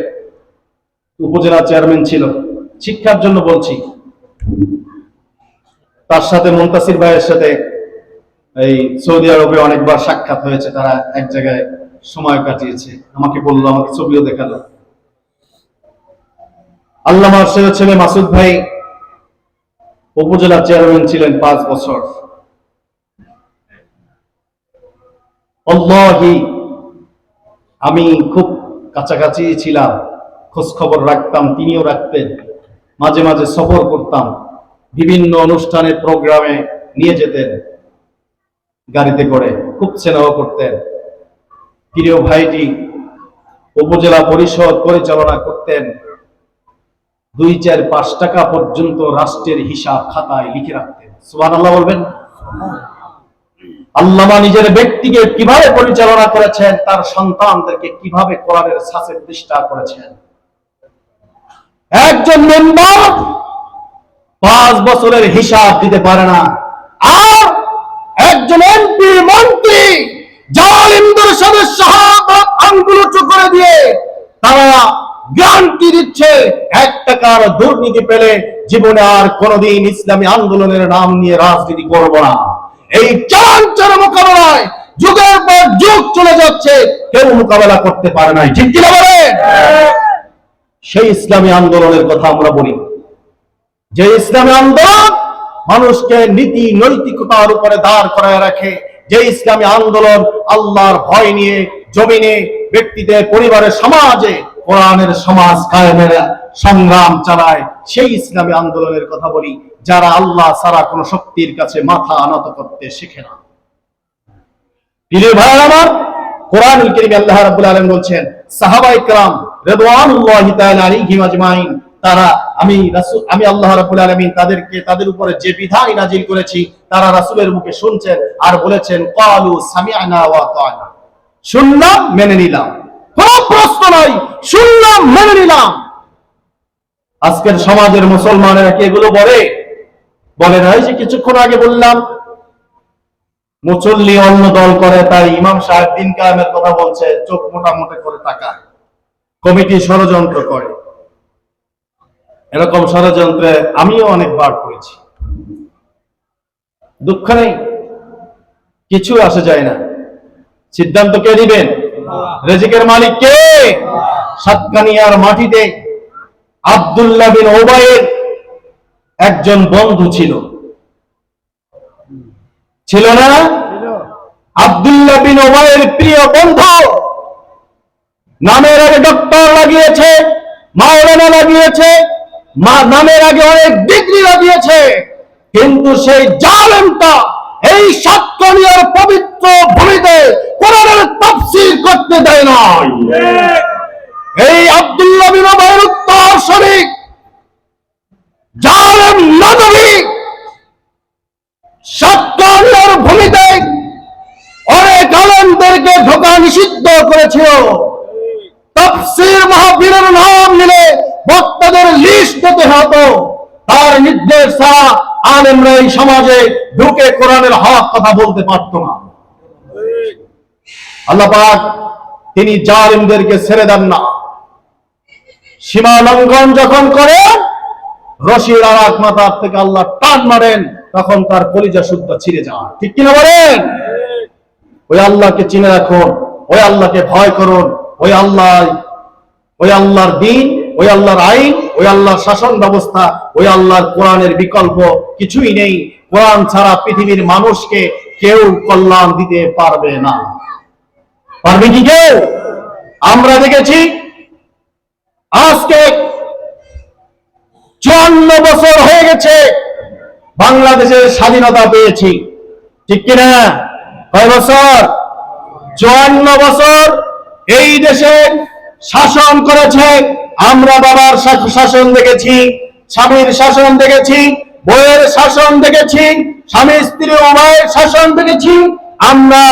উপজেলা চেয়ারম্যান ছিল। শিক্ষার জন্য বলছি, তার সাথে মুনতাসির ভাইয়ের সাথে এই সৌদি আরবে অনেকবার সাক্ষাৎ হয়েছে, তারা এক জায়গায় সময় কাটিয়েছে, আমাকে বললো, আমাকে ছবিও দেখালো। আল্লামার সেজ ছেলে মাসুদ ভাই উপজেলা চেয়ারম্যান ছিলেন 5 বছর। আল্লাহি আমি খুব কাছাকাছি ছিলাম, খোঁজ খবর রাখতাম, তিনিও রাখতেন, মাঝে মাঝে সফর করতাম, বিভিন্ন অনুষ্ঠানে প্রোগ্রামে নিয়ে যেতেন গাড়িতে করে, খুব স্নেহ করতেন। প্রিয় ভাইটি উপজেলা পরিষদ পরিচালনা করতেন, 2, 4, 5 টাকা পর্যন্ত রাষ্ট্রের হিসাব খাতায় লিখে রাখতেন। সুবহানাল্লাহ বলবেন। আল্লামা নিজের ব্যক্তিকে কিভাবে পরিচালনা করেছেন, তার সন্তানদেরকে কিভাবে কোরআনের ছাঁচে প্রতিষ্ঠা করেছেন। একজন মেম্বার 5 বছরের হিসাব দিতে পারে না, আর একজন এমপি মন্ত্রী জালিমদের সাথে শাহাদাত আঙ্গুল উঁচু করে দিয়ে তারা গ্যারান্টি দিচ্ছে 1 টাকার দুর্নীতি পেলে জীবনে আর কোনোদিন ইসলামী আন্দোলনের নাম নিয়ে রাজনীতি করব না। এই চ্যালেঞ্জের মোকাবেলায় যুগের পর যুগ চলে যাচ্ছে, কেউ মোকাবেলা করতে পারে নাই, ঠিক কি না বলেন? সেই ইসলামী আন্দোলনের কথা আমরা বলি, যে ইসলামী আন্দোলন মানুষকে নীতি নৈতিকতার উপরে দাঁড় করায় রাখে, যে ইসলামী আন্দোলন আল্লাহর ভয় নিয়ে জমিনে ব্যক্তিদের পরিবারের সমাজে কোরআনের সমাজ কায়েমের সংগ্রাম চালায়, সেই ইসলামী আন্দোলনের কথা বলি, যারা আল্লাহ ছাড়া কোন শক্তির কাছে মাথা আনত করতে শিখে না। প্রিয় ভাইরা আমার, কোরআনুল কারীমে আল্লাহ রাব্বুল আলামিন বলছেন, সাহাবায়ে কেরাম রিদওয়ানুল্লাহি তাআলা আলাইহিম আজমাইন, তারা আমি আল্লাহ রাব্বুল আলামিন তাদের উপরে যে বিধান নাজিল করেছি তারা রাসূলের মুখে শুনছেন আর বলেছেন, ক্বালু সামি'না ওয়া আতা'না, শুনলাম মেনে নিলাম, কোনো প্রশ্ন নাই, শুনলাম মেনে নিলাম। আজকের সমাজের মুসলমানেরা কি এগুলো বলে না? যে কিছুক্ষণ আগে বললাম, মুসল্লি অন্য দল করে, তাই ইমাম সাহেব দিন কায়েমের কথা বলছে, চোখ মোটামুটি করে তাকায়, কমিটি ষড়যন্ত্র করে। এরকম ষড়যন্ত্রে আমিও অনেকবার করেছি, দুঃখ নেই, কিছু আসে যায় না। সিদ্ধান্ত কে দিবেন? রিজিকের মালিক কে? সাতকানিয়ার মাটিতে আব্দুল্লাহ বিন উবাইয়ের একজন বন্ধু ছিল না? আব্দুল্লাহ বিন উবাইয়ের প্রিয় বন্ধু, নামের আগে ডক্টর লাগিয়েছে, মাওলানা লাগিয়েছে, নামের আগে অনেক ডিগ্রি লাগিয়েছে, কিন্তু সেই জালেমটা এই সাতকানিয়ার পবিত্র ভূমিতে কোরআনের তাফসীর করতে দেয় না। এই আব্দুল্লাহ বিন উবাইয়ের উত্তর শরীক জালেম নদী সাতকানিয়ার ভূমিতে অনেক আলেমদেরকে ঢোকা নিষিদ্ধ করেছিল। তাফসীর মাহফিলের নাম নিলে বক্তাদের লিস্ট দিতে হতো, তার নির্দেশ ছাড়া আলেমরা এই সমাজে ঢুকে কোরআনের হক কথা বলতে পারত না। আল্লাহ পাক তিনি জালিমদেরকে ছেড়ে দেন না। সীমা লঙ্ঘন যখন করে, রশির আরাক মাথার থেকে আল্লাহ টান মারেন, তখন তার কলিজা শুদ্ধ ছিঁড়ে যায়। ঠিক কিনা বলেন? ওই আল্লাহকে চিনে রাখুন, ওই আল্লাহকে ভয় করুন, ওই আল্লাহর দিন, ওই আল্লাহর আইন, ওই আল্লাহর শাসন ব্যবস্থা, ওই আল্লাহর কোরআনের বিকল্প কিছুই নেই। কোরআন ছাড়া পৃথিবীর মানুষকে কেউ কল্যাণ দিতে পারবে না। পারবে কি কেউ? আমরা দেখেছি আজকে 54 বছর হয়ে গেছে বাংলাদেশের স্বাধীনতা পেয়েছি, ঠিক কিনা? কয় বছর? 54 বছর এই দেশে শাসন করেছে। আমরা বাবার শাসন দেখেছি, স্বামীর শাসন দেখেছি, বইয়ের শাসন দেখেছি, স্বামী স্ত্রী উভয়ের শাসন দেখেছি। আমরা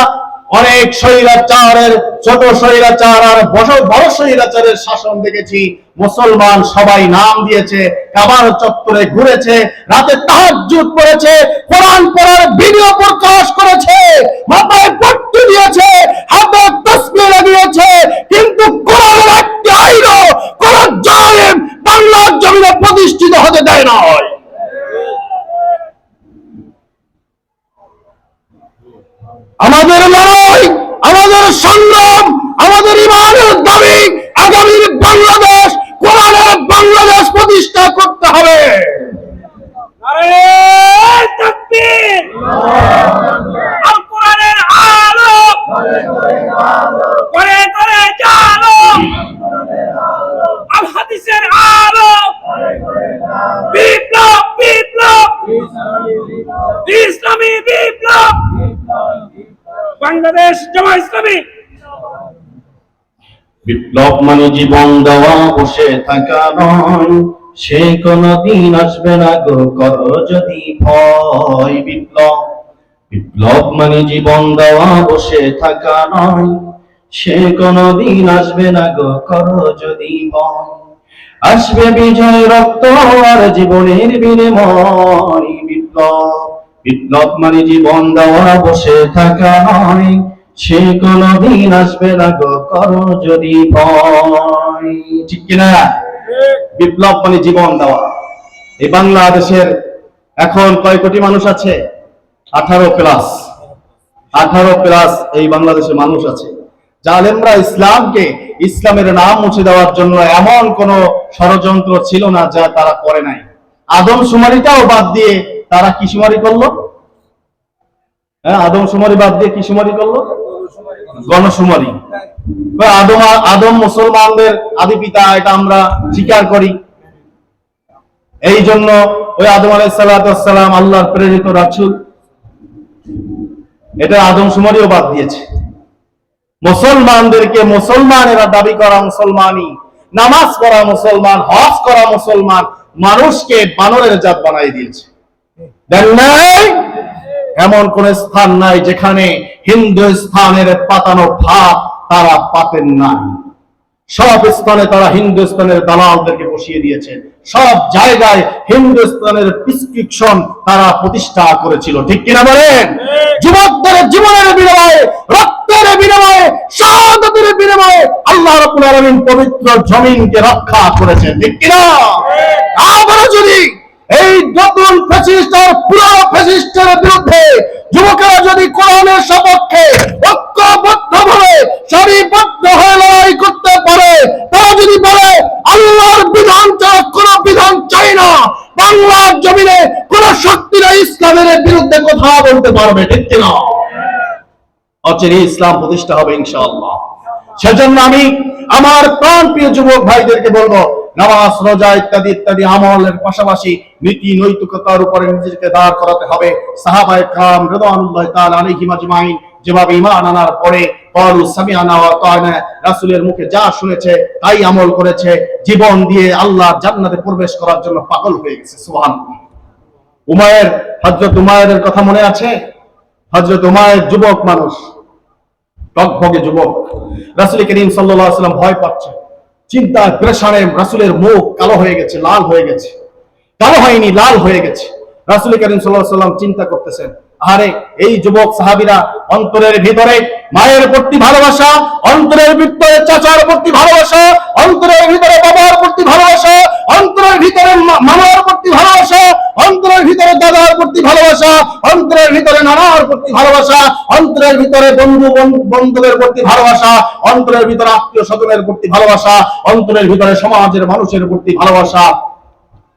অনেক স্বৈরাচারের, ছোট স্বৈরাচার আর বড় স্বৈরাচারের শাসন দেখেছি। মুসলমান সবাই নাম দিয়েছে, কাবার চত্বরে ঘুরেছে, রাতে তাহাজ্জুদ পড়েছে, কোরআন পড়ার ভিডিও প্রকাশ করেছে, মাথায় পট্টি দিয়েছে, হাতে তাসবিহ লাগিয়েছে, কিন্তু কোরআনের একটি আইনও কোন জালেম বাংলার জমিনে প্রতিষ্ঠিত হতে দেয় না। আমাদের লড়াই, আমাদের সংগ্রাম, আমাদের ইমানের দাবি, আগামীর বাংলাদেশ কোরআনের বাংলাদেশ প্রতিষ্ঠা করতে হবে। নারে তাকবীর! আল কোরআনের আলো করে করে জালো, আল হাদিসের আলো, বিপ্লব বিপ্লব, ইসলামী বিপ্লব, বাংলাদেশ জামাত ইসলামী। বিপ্লব মানে জীবন দেওয়া, বসে থাকা নয়, সে কোনদিন আসবে না গো করো যদি ভয়। বিপ্লব মানে জীবন দেওয়া, বসে থাকা নয়, সে কোনদিন আসবে না গো করো যদি ভয়। আসবে বিজয়, রক্ত আর জীবনের বিনিময়। বিপ্লব মানে জীবন দেওয়া, বসে থাকা নয়, সে কোনদিন আসবে না গো করো যদি ভয়। ঠিক কিনা? বিপ্লব মানে জীবন দেওয়া। এই বাংলাদেশের এখন কয় কোটি মানুষ আছে? 18+ এই বাংলাদেশে মানুষ আছে। জালেমরা ইসলামকে, ইসলামের নাম মুছে দেওয়ার জন্য এমন কোন ষড়যন্ত্র ছিল না যা তারা করে নাই। আদমশুমারিটাও বাদ দিয়ে তারা কি শুমারি করলো? আদমশুমারি বাদ দিয়ে কি শুমারি করলো? গণশুমারি। আদম মুসলমানদের আদি পিতা, এটা আমরা স্বীকার করি। এই জন্য ওই আদম আলাইহিস সালাম আল্লাহর প্রেরিত রাসূল, এটা আদমশুমারিও বাদ দিয়েছে। মুসলমানদেরকে, মুসলমানেরা দাবি করা মুসলমানই, নামাজ পড়া মুসলমান, হজ করা মুসলমান, মানুষকে বানরের জাত বানাই দিয়েছে। দেন নাই? এমন কোন স্থান নাই যেখানে হিন্দুস্তানের পাতানো ভাত তারা পাতেন না। সব স্থানে তারা হিন্দুস্তানের দালালদেরকে বসিয়ে দিয়েছে, সব জায়গায় হিন্দুস্তানের প্রেসক্রিপশন তারা প্রতিষ্ঠা করেছিল, ঠিক কিনা বলেন? যুবকদের জীবনের বিনিময়ে, রক্তের বিনিময়ে, শাহাদাতের বিনিময়ে আল্লাহ রাব্বুল আলামিন পবিত্র জমিনকে রক্ষা করেছেন, ঠিক কিনা? আবারও যদি এই নতুন ফ্যাসিস্ট আর পুরো ফ্যাসিস্টের বিরুদ্ধে যুবকেরা যদি কোরআনের সপক্ষে ঐক্যবদ্ধভাবে সারিবদ্ধ হয়ে লড়াই করতে পারে, তারা যদি বলে আল্লাহর বিধান ছাড়া কোন বিধান চাই না, বাংলার জমিনে কোন শক্তিরা ইসলামের বিরুদ্ধে কথা বলতে পারবে, ঠিক কিনা? অচিরে ইসলাম প্রতিষ্ঠা হবে ইনশাআল্লাহ। সেজন্য আমি আমার প্রাণপ্রিয় যুবক ভাইদেরকে বলবো, নামাজ, রোজা ইত্যাদি ইত্যাদি আমলের পাশাপাশি নীতি নৈতিকতার উপরে নিজেকে দাঁড় করাতে হবে। সাহাবায়ে কেরাম রিদওয়ানুল্লাহি তাআলা আলাইহিম আজমাইন যেভাবে ঈমান আনার পরে ক্বালু সামিআনা ওয়া আতা'না, রাসূলের মুখে যা শুনেছে তাই আমল করেছে, জীবন দিয়ে আল্লাহর জান্নাতে প্রবেশ করার জন্য পাগল হয়ে গেছে। সুবহানাল্লাহ। উমায়ের, হযরত উমায়ের কথা মনে আছে? হযরত উমায়ের যুবক মানুষ, টকবগে যুবক। রাসূল করিম সাল্লাল্লাহু আলাইহি ওয়াসাল্লাম ভয় পাচ্ছে, চিন্তা পেরেশানে রাসূলের মুখ কালো হয়ে গেছে, লাল হয়ে গেছে। কালো হয়নি, লাল হয়ে গেছে। রাসূল করিম সাল্লাল্লাহু আলাইহি ওয়াসাল্লাম চিন্তা করতেছেন, আরে এই যুবক সাহাবীরা অন্তরের ভিতরে মায়ের প্রতি ভালোবাসা, অন্তরের ভিতরে চাচার প্রতি ভালোবাসা, অন্তরের ভিতরে বাবার প্রতি ভালোবাসা, অন্তরের ভিতরে মামার প্রতি ভালোবাসা, অন্তরের ভিতরে দাদার প্রতি ভালোবাসা, অন্তরের ভিতরে নানার প্রতি ভালোবাসা, অন্তরের ভিতরে বন্ধুদের প্রতি ভালোবাসা, অন্তরের ভিতরে আত্মীয় স্বজনের প্রতি ভালোবাসা, অন্তরের ভিতরে সমাজের মানুষের প্রতি ভালোবাসা।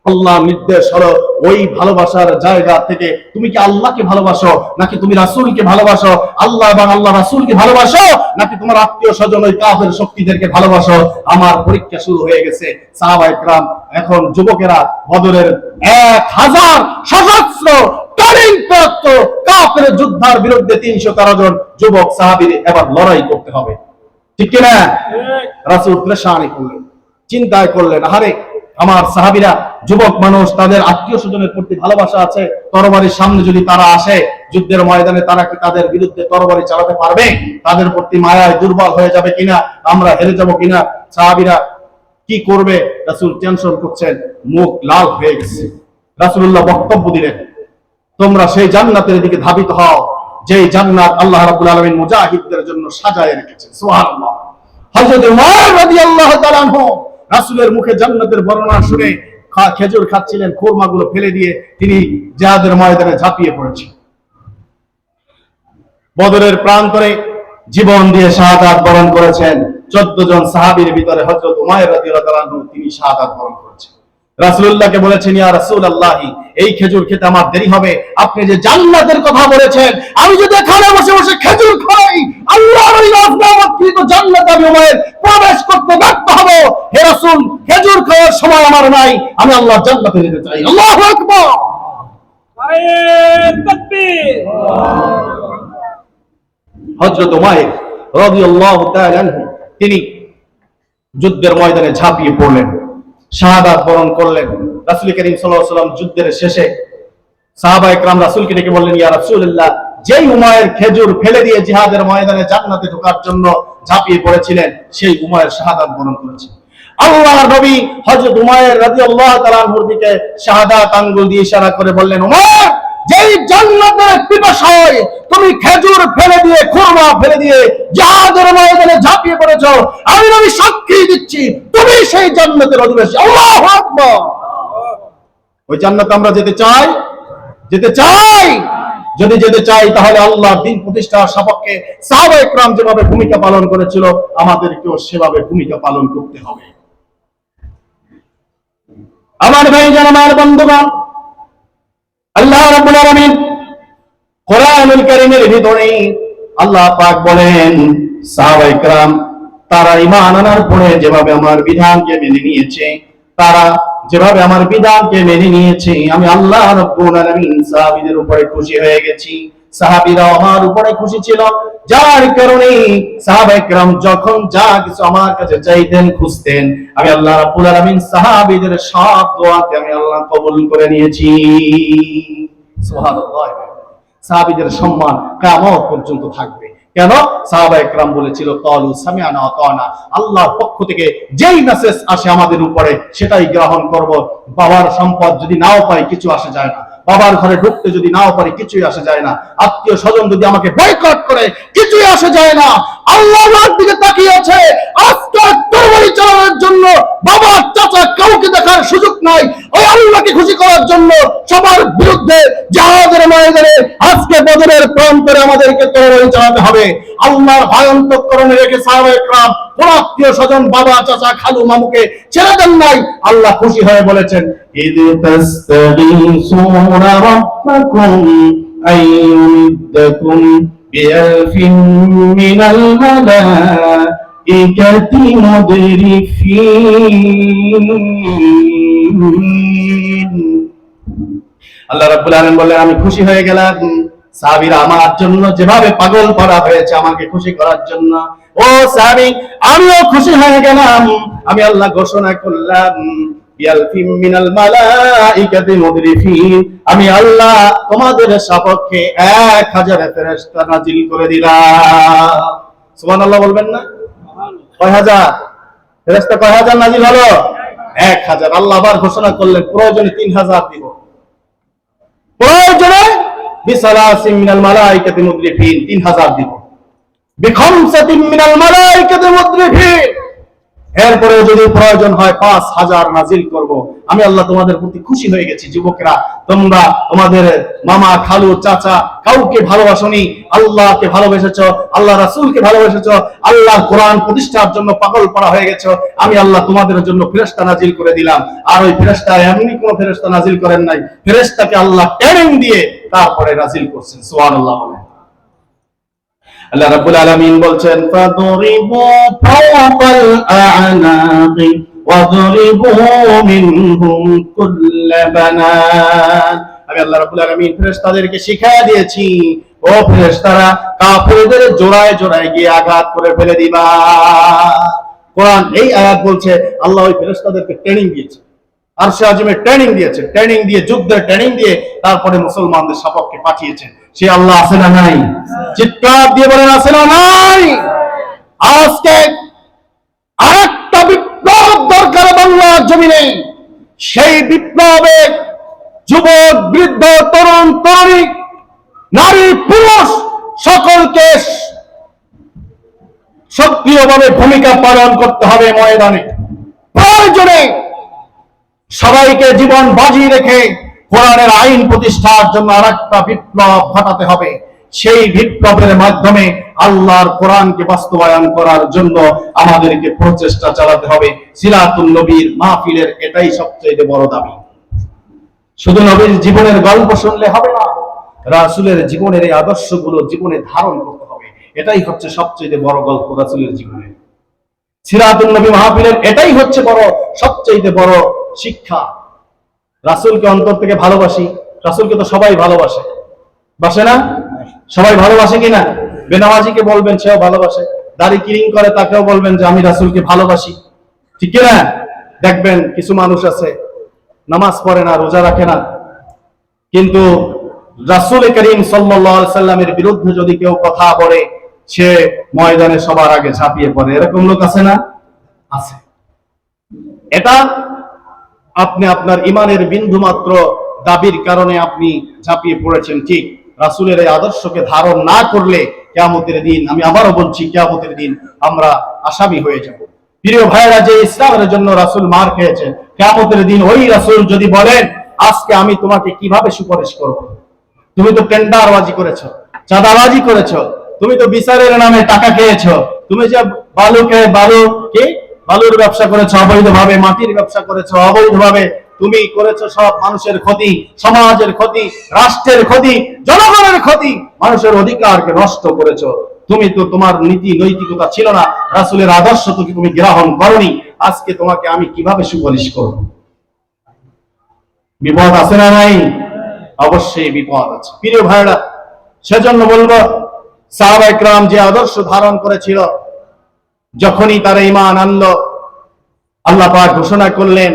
আল্লাহ নির্দেশ হলো ওই ভালোবাসার জায়গা থেকে তুমি কি আল্লাহকে ভালোবাসো নাকি তুমি রাসূলকে ভালোবাসো? আল্লাহ এবং আল্লাহ রাসূলকে ভালোবাসো নাকি তোমার আত্মীয় স্বজন ওই কাফের শক্তিদেরকে ভালোবাসো? আমার পরীক্ষা শুরু হয়ে গেছে। সাহাবায়ে কেরাম, এখন যুবকেরা বদরের 1000 সশস্ত্র তালিমপ্রাপ্ত কাফের যোদ্ধার বিরুদ্ধে 313 জন যুবক সাহাবীর এবার লড়াই করতে হবে, ঠিক কিনা? রাসূল পেরেশানি করলেন, চিন্তায় করলেন, আরে আমার সাহাবীরা যুবক মানুষ, তাদের আত্মীয় স্বজনের প্রতি ভালোবাসা আছে, তরবারির সামনে যদি তারা আসে যুদ্ধের ময়দানে, তারা কি তাদের বিরুদ্ধে তরবারি চালাতে পারবে? তাদের প্রতি মায়ায় দুর্বল হয়ে যাবে কিনা, আমরা হেরে যাব কিনা? সাহাবীরা কি করবে? রাসূল টেনশন করছেন, মুখ লাল হয়ে গেছে। রাসূলুল্লাহ বক্তব্য দিলেন, তোমরা সেই জান্নাতের দিকে ধাবিত হও যেই জান্নাত আল্লাহ রাব্বুল আলামিন মুজাহিদদের জন্য সাজায় রেখেছেন। সুবহানাল্লাহ। হযরত উমর রাদিয়াল্লাহু তাআলা আনহু রাসূলের মুখে জান্নাতের বর্ণনা শুনে খেজুর খাচ্ছিলেন, খুরমাগুলো ফেলে দিয়ে তিনি জিহাদের ময়দানে ঝাঁপিয়ে পড়েছেন। বদরের প্রান্তরে জীবন দিয়ে শাহাদাত বরণ করেছেন 14 জন সাহাবীর ভিতরে হযরত উমাইর রাদিয়াল্লাহু তাআলা আনহু, তিনি শাহাদাত বরণ করেছেন। রাসূলুল্লাহকে বলেছেন, ইয়া রাসূলুল্লাহ, এই খেজুর খেতে আমার দেরি হবে, আপনি যে জান্নাতের কথা বলেছেন, আমি যদি এখানে বসে বসে খেজুর খাই, আল্লাহর ওই রহমতকৃত জান্নাতে আমি উমাইর প্রবেশ করতে ব্যর্থ হব। হে রাসূল, খেজুর খাওয়ার সময় আমার নাই, আমি আল্লাহর জান্নাতে যেতে চাই। আল্লাহু আকবার। তাকবীর। হযরত উমাইর রাদিয়াল্লাহু তাআলা আনহু তিনি যুদ্ধের ময়দানে ঝাঁপিয়ে পড়লেন, শাহাদাত বরণ করলেন। রাসূল করিম সাল্লাল্লাহু আলাইহি ওয়াসাল্লাম যুদ্ধের শেষে সাহাবায়ে কেরাম রাসূলকে ডেকে বললেন, ইয়া রাসূলুল্লাহ, যেই উমাইর খেজুর ফেলে দিয়ে জিহাদের ময়দানে জান্নাতে ঢোকার জন্য ঝাঁপিয়ে পড়েছিলেন, সেই উমাইর শাহাদাত বরণ করেছে। আল্লাহর নবী হযরত উমাইর রাদিয়াল্লাহু তাআলা আনহুর দিকে শাহাদাত আঙ্গুল দিয়ে ইশারা করে বললেন, উমাইর, যেই জান্নাতের পিপাসায় তুমি খেজুর ফেলে দিয়ে, খুরমা ফেলে দিয়ে জিহাদের ময়দানে ঝাঁপিয়ে পড়েছো, আমি নবী সাক্ষী দিচ্ছি তুমি সেই জান্নাতের অধিবাসী। আল্লাহু আকবার। ওই জান্নাতে আমরা যেতে চাই, যেতে চাই। যদি যেতে চাই তাহলে আল্লাহর দ্বীন প্রতিষ্ঠার সপক্ষে সাহাবায়ে কেরাম যেভাবে ভূমিকা পালন করেছিল, আমাদেরকেও সেভাবে ভূমিকা পালন করতে হবে। আমার ভাইজান, আমার বন্ধুগণ, আল্লাহ রাব্বুল আলামিন কোরআনুল কারীমের ভিতরে আল্লাহ পাক বলেন, সাহাবায়ে কেরাম তারা ঈমান আনার পরে যেভাবে আমার বিধানকে মেনে নিয়েছে, তারা যেভাবে আমার বিধানকে মেনে নিয়েছে, আমি আল্লাহ রাব্বুল আলামিন সাহাবীদের উপরে খুশি হয়ে গেছি। সাহাবীরা আমার উপরে খুশি ছিল, যার কারণে সাহাবায়ে কেরাম যখন যা কিছু আমার কাছে চাইতেন, খুঁজতেন, আমি আল্লাহ রাব্বুল আলামিন সাহাবীদের সব দোয়াকে আমি আল্লাহ কবুল করে নিয়েছি। সুবহানাল্লাহ। সাহাবীদের সম্মান কিয়ামত পর্যন্ত থাকবে। কেন? সাহাবা একরাম বলেছিল ক্বালু সামি'না ওয়া আতা'না, আল্লাহর পক্ষ থেকে যেই মেসেজ আসে আমাদের উপরে সেটাই গ্রহণ করব। বাবার সম্পদ যদি নাও পাই কিছু আসে যায় না, বাবার ঘরে ঢুকতে যদি নাও পারি কিছুই আসে যায় না, আত্মীয় স্বজন যদি আমাকে বয়কট করে কিছুই আসে যায় না। আল্লাহর দিকে তাকিয়ে আছে, আজকে তরবারি চালানোর জন্য বাবা চাচা কাউকে দেখার সুযোগ নাই। ওই আল্লাহকে খুশি করার জন্য সবার বিরুদ্ধে জিহাদের ময়দানে আজকে বদরের প্রান্তরে আমাদেরকে তরবারি চালাতে হবে। আল্লাহর ভয় অন্তঃকরণে রেখে সাহাবা একরাম কোন আত্মীয় স্বজন বাবা চাচা খালু মামুকে ছেড়ে দেন নাই। আল্লাহ খুশি হয়ে বলেছেন ইয তাস্তাগীসুনা রাব্বাকুম আইয়ুমিদ্দাকুম বিআলফিন মিনাল মালাইকাতি মুদরিফিন। আল্লাহ রাব্বুল আলামিন বললেন আমি খুশি হয়ে গেলাম সাহাবীরা আমার জন্য যেভাবে পাগল করা হয়েছে আমাকে খুশি করার জন্য। ও সাহাবী, আমিও খুশি হয়ে গেলাম। আমি আল্লাহ ঘোষণা করলাম বিআলফিন মিনাল মালাইকাতি মুদরিফিন, আমি আল্লাহ তোমাদের সপক্ষে 1000 ফেরেশতা নাজিল করে দিলাম। সুবহানাল্লাহ বলবেন না? কয় হাজার ফেরেশতা, কয় হাজার নাজিল হলো? 1000। আল্লাহ আবার ঘোষণা করলেন প্রয়োজনে 3000 দিব, প্রয়োজনে বিসালাসিম মিনাল মালাইকাতি মুদরিফিন 3000 দিব, বিখামসাতিম মিনাল মালাইকাতি মুদরিফিন, এরপরে যদি প্রয়োজন হয় 5000 নাজিল করব। আমি আল্লাহ তোমাদের প্রতি খুশি হয়ে গেছি। যুবকরা, তোমরা তোমাদের মামা খালু চাচা কাউকে ভালোবাসনি, আল্লাহকে ভালোবেসেছো, আল্লাহ রাসূলকে ভালোবেসেছো, আল্লাহর কোরআন প্রতিষ্ঠার জন্য পাগল পড়া হয়ে গেছো। আমি আল্লাহ তোমাদের জন্য ফেরেশতা নাজিল করে দিলাম। আর ওই ফেরেশতা এমনি কোন ফেরেশতা নাজিল করেন নাই, ফেরেশতাকে আল্লাহ ট্রেনিং দিয়ে তারপরে নাজিল করছেন। সুবহানাল্লাহ। আল্লাহ রাব্বুল আলামিন বলছেন ফাদরিবু ফাওকাল আ'নাকি ওয়াদরিবু মিনহুম কুল্ল বানান। আমি আল্লাহ রাব্বুল আলামিন ফেরেশতাদেরকে শিখিয়ে দিয়েছি, ও ফেরেশতারা কাফেরদের জোড়ায় জোড়ায় গিয়ে আঘাত করে ফেলে দিবা। কোরআন এই আয়াত বলছে আল্লাহ ওই ফেরেশতাদেরকে ট্রেনিং দিয়েছে, আরশে আজিমে ট্রেনিং দিয়েছে, ট্রেনিং দিয়ে যুদ্ধের ট্রেনিং দিয়ে তারপরে মুসলমানদের সপক্ষে পাঠিয়েছেন। সে আল্লাহ আছে না নাই? চিৎকার দিয়ে বলেন আছে না নাই? আজকে আরেকটা বিপ্লব দরকার বাংলার জমিনে। সেই বিপ্লবে যুবক বৃদ্ধ তরুণ তরুণী নারী পুরুষ সকলকে সক্রিয়ভাবে ভূমিকা পালন করতে হবে ময়দানে। প্রয়োজনে সবাইকে জীবন বাজি রেখে কোরআনের আইন প্রতিষ্ঠার জন্য আরেকটা বিপ্লব ঘটাতে হবে। সেই বিপ্লবের মাধ্যমে আল্লাহর কোরআনকে বাস্তবায়ন করার জন্য আমাদেরকে প্রচেষ্টা চালাতে হবে। সিরাতুন নবীর মাহফিলের এটাই সবচেয়ে বড় দাবি। শুধু নবীর জীবনের গল্প শুনলে হবে না, রাসূলের জীবনের এই আদর্শগুলো জীবনে ধারণ করতে হবে। এটাই হচ্ছে সবচেয়ে বড় গল্প রাসূলের জীবনে। সিরাতুন নবী মাহফিলের এটাই হচ্ছে বড় সবচেয়ে বড় শিক্ষা। রাসূলকে অন্তর থেকে ভালোবাসি, রাসূলকে তো সবাই ভালোবাসে, বাসে না? সবাই ভালোবাসে কিনা? বেনামাজিকে বলবেন সেও ভালোবাসে, দাড়ি কিরিং করে তাকেও বলবেন যে আমি রাসূলকে ভালোবাসি, ঠিক কিনা? দেখবেন কিছু মানুষ আছে নামাজ পড়ে না, রোজা রাখে না, কিন্তু রাসূল করিম সাল্লাল্লাহু আলাইহি সাল্লামের বিরুদ্ধে যদি কেউ কথা বলে সে ময়দানে সবার আগে ঝাঁপিয়ে পড়ে। এরকম লোক আছে না? আছে। এটা আপনি আপনার ইমানের বিন্দু মাত্র দাবির কারণে আপনি ঝাঁপিয়ে পড়েছেন, ঠিক। রাসূলের এই আদর্শকে ধারণ না করলে কিয়ামতের দিন, আমি আবারও বলছি, কিয়ামতের দিন আমরা আসামি হয়ে যাব। প্রিয় ভাইরা, যে ইসলামের জন্য রাসূল মার খেয়েছেন, কিয়ামতের দিন ওই রাসূল যদি বলেন আজকে আমি তোমাকে কিভাবে সুপারিশ করব? তুমি তো টেন্ডারবাজি করেছো, চাঁদাবাজি করেছো, তুমি তো বিচারের নামে টাকা খেয়েছো, তুমি যে বালুর ব্যবসা করেছো অবৈধভাবে, মাটির ব্যবসা করেছো অবৈধভাবে, তুমি করেছো সব মানুষের ক্ষতি, সমাজের ক্ষতি, রাষ্ট্রের ক্ষতি, জনগণের ক্ষতি, মানুষের অধিকারকে নষ্ট করেছো। তুমি তো, তোমার নীতি নৈতিকতা ছিল না, রাসূলের আদর্শ তুমি গ্রহণ করনি, আজকে তোমাকে আমি কিভাবে সুপারিশ করব? বিপদ আছে না নাই? অবশ্যই বিপদ আছে। প্রিয় ভাইরা, সেজন্য বলবো সাহাবায়ে কেরাম যে আদর্শ ধারণ করেছিল, যখনই তারা ঈমান আনলো, আল্লাহ পাক ঘোষণা করলেন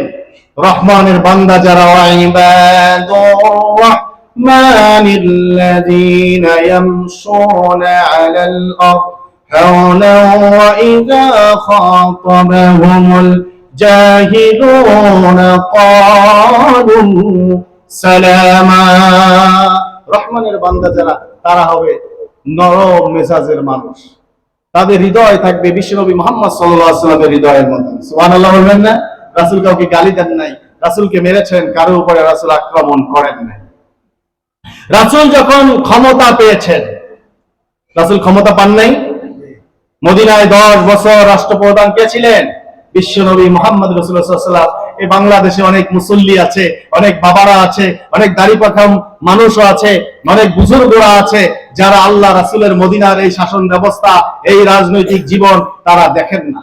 রহমানের বান্দা যারা, ইবাদুর الرحمن الذين يمشون على الأرض هونا وإذا خاطبهم الجاهلون قالوا সালামা। রহমানের বান্দা যারা, তারা হবে নরম মেজাজের মানুষ, তাদের হৃদয় থাকবে বিশ্বনবী মুহাম্মদ সাল্লাল্লাহু আলাইহি ওয়াসাল্লামের হৃদয়ের মতো। সুবহানাল্লাহ বলবেন না? রাসূল কাউকে গালি দেন নাই, রাসূলকে মেরেছেন, কারো উপরে রাসূল আক্রমণ করেন নাই। রাসূল যখন ক্ষমতা পেয়েছেন, রাসূল ক্ষমতা পান নাই? মদিনায় 10 বছর রাষ্ট্রপ্রধান কে ছিলেন? বিশ্বনবী মুহাম্মদ রাসূলুল্লাহ সাল্লাল্লাহু আলাইহি ওয়াসাল্লাম। এই বাংলাদেশে অনেক মুসল্লি আছে, অনেক বাবারা আছে, অনেক দাড়িপাখা মানুষও আছে, অনেক বুজুর্গরা আছে, যারা আল্লাহ রাসূলের মদিনার এই শাসন ব্যবস্থা, এই রাজনৈতিক জীবন তারা দেখেন না।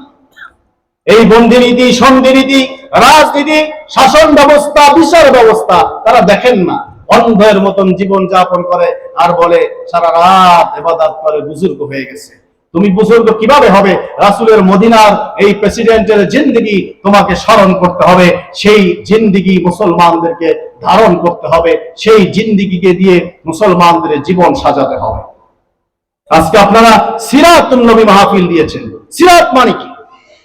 এই বন্দিনীতি, সন্ধিনীতি, রাজনীতি, শাসন ব্যবস্থা, বিচার ব্যবস্থা তারা দেখেন না। অন্ধের মতন জীবন যাপন করে আর বলে সারা রাত ইবাদত করে বুজুর্গ হয়ে গেছে। তুমি বুজুর্গ কিভাবে হবে? রাসূলের মদিনার এই প্রেসিডেন্টের জিন্দেগি তোমাকে স্মরণ করতে হবে, সেই জিন্দেগি মুসলমানদেরকে ধারণ করতে হবে, সেই জিন্দেগিকে দিয়ে মুসলমানদের জীবন সাজাতে হবে। আজকে আপনারা সিরাতুন নবী মাহফিল দিয়েছেন। সিরাত মানে কি?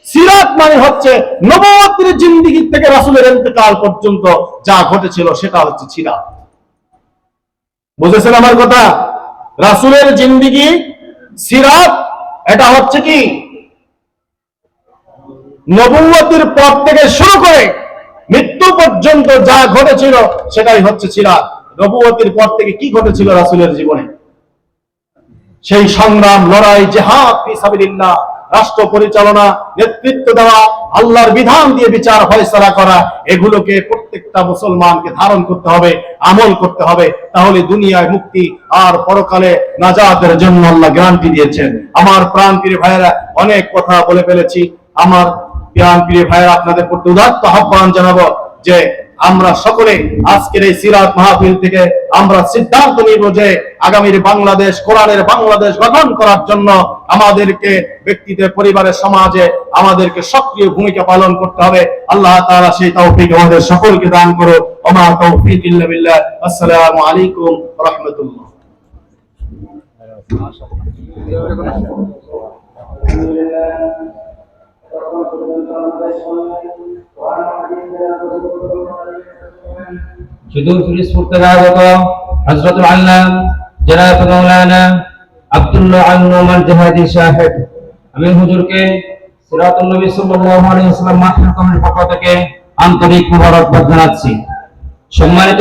সিরাত মানে হচ্ছে নবুয়তের জিন্দেগি থেকে রাসূলের ইন্তেকাল পর্যন্ত যা ঘটেছিল সেটা হচ্ছে সিরাত। বুঝেছেন আমার কথা? রাসূলের জিন্দেগি সিরাত, এটা হচ্ছে কি নবুয়তের পর থেকে শুরু করে মৃত্যু পর্যন্ত যা ঘটেছিল সেটাই হচ্ছে সিরাত। নবুয়তের পর থেকে কি ঘটেছিল রাসূলের জীবনে, সেই সংগ্রাম, লড়াই, জিহাদ ফি সাবিলিল্লাহ, রাষ্ট্র পরিচালনা, নেতৃত্ব দেওয়া, আল্লাহর বিধান দিয়ে বিচার ফয়সালা করা, এগুলোকে প্রত্যেকটা মুসলমানকে ধারণ করতে হবে, আমল করতে হবে। তাহলে দুনিয়ায় মুক্তি আর পরকালে নাজাতের জন্য আল্লাহ গ্যারান্টি দিয়েছেন। আমার প্রাণপ্রিয় ভাইয়েরা, অনেক কথা বলে ফেলেছি। আমার প্রাণপ্রিয় ভাইয়েরা, আপনাদের প্রতি উদাত্ত আহ্বান জানাবো যে আমরা সকলে আজকের এই সিরাত মাহফিল থেকে আমরা সিদ্ধান্ত নিব যে আগামীর বাংলাদেশ, কোরআনের বাংলাদেশ গঠন করার জন্য আমাদেরকে ব্যক্তিদের, পরিবারের, সমাজে আমাদেরকে সক্রিয় ভূমিকা পালন করতে হবে। আল্লাহ তাআলা সেই তৌফিক আমাদের সকলকে দান করুন। ওমা তৌফিক ইল্লা বিল্লাহ। আসসালামু আলাইকুম ওয়া রাহমাতুল্লাহ। حضور فلس مرتضى حضرت العلام جناب مولانا আব্দুল্লাহ আল নোমান জাহাদি সাহেব, আমি হুজুরকে সিরাতুন নবী সাল্লাল্লাহু আলাইহি ওয়াসাল্লাম মাহফিল কমিটির পক্ষ থেকে আন্তরিক মোবারকবাদ জানাচ্ছি। সম্মানিত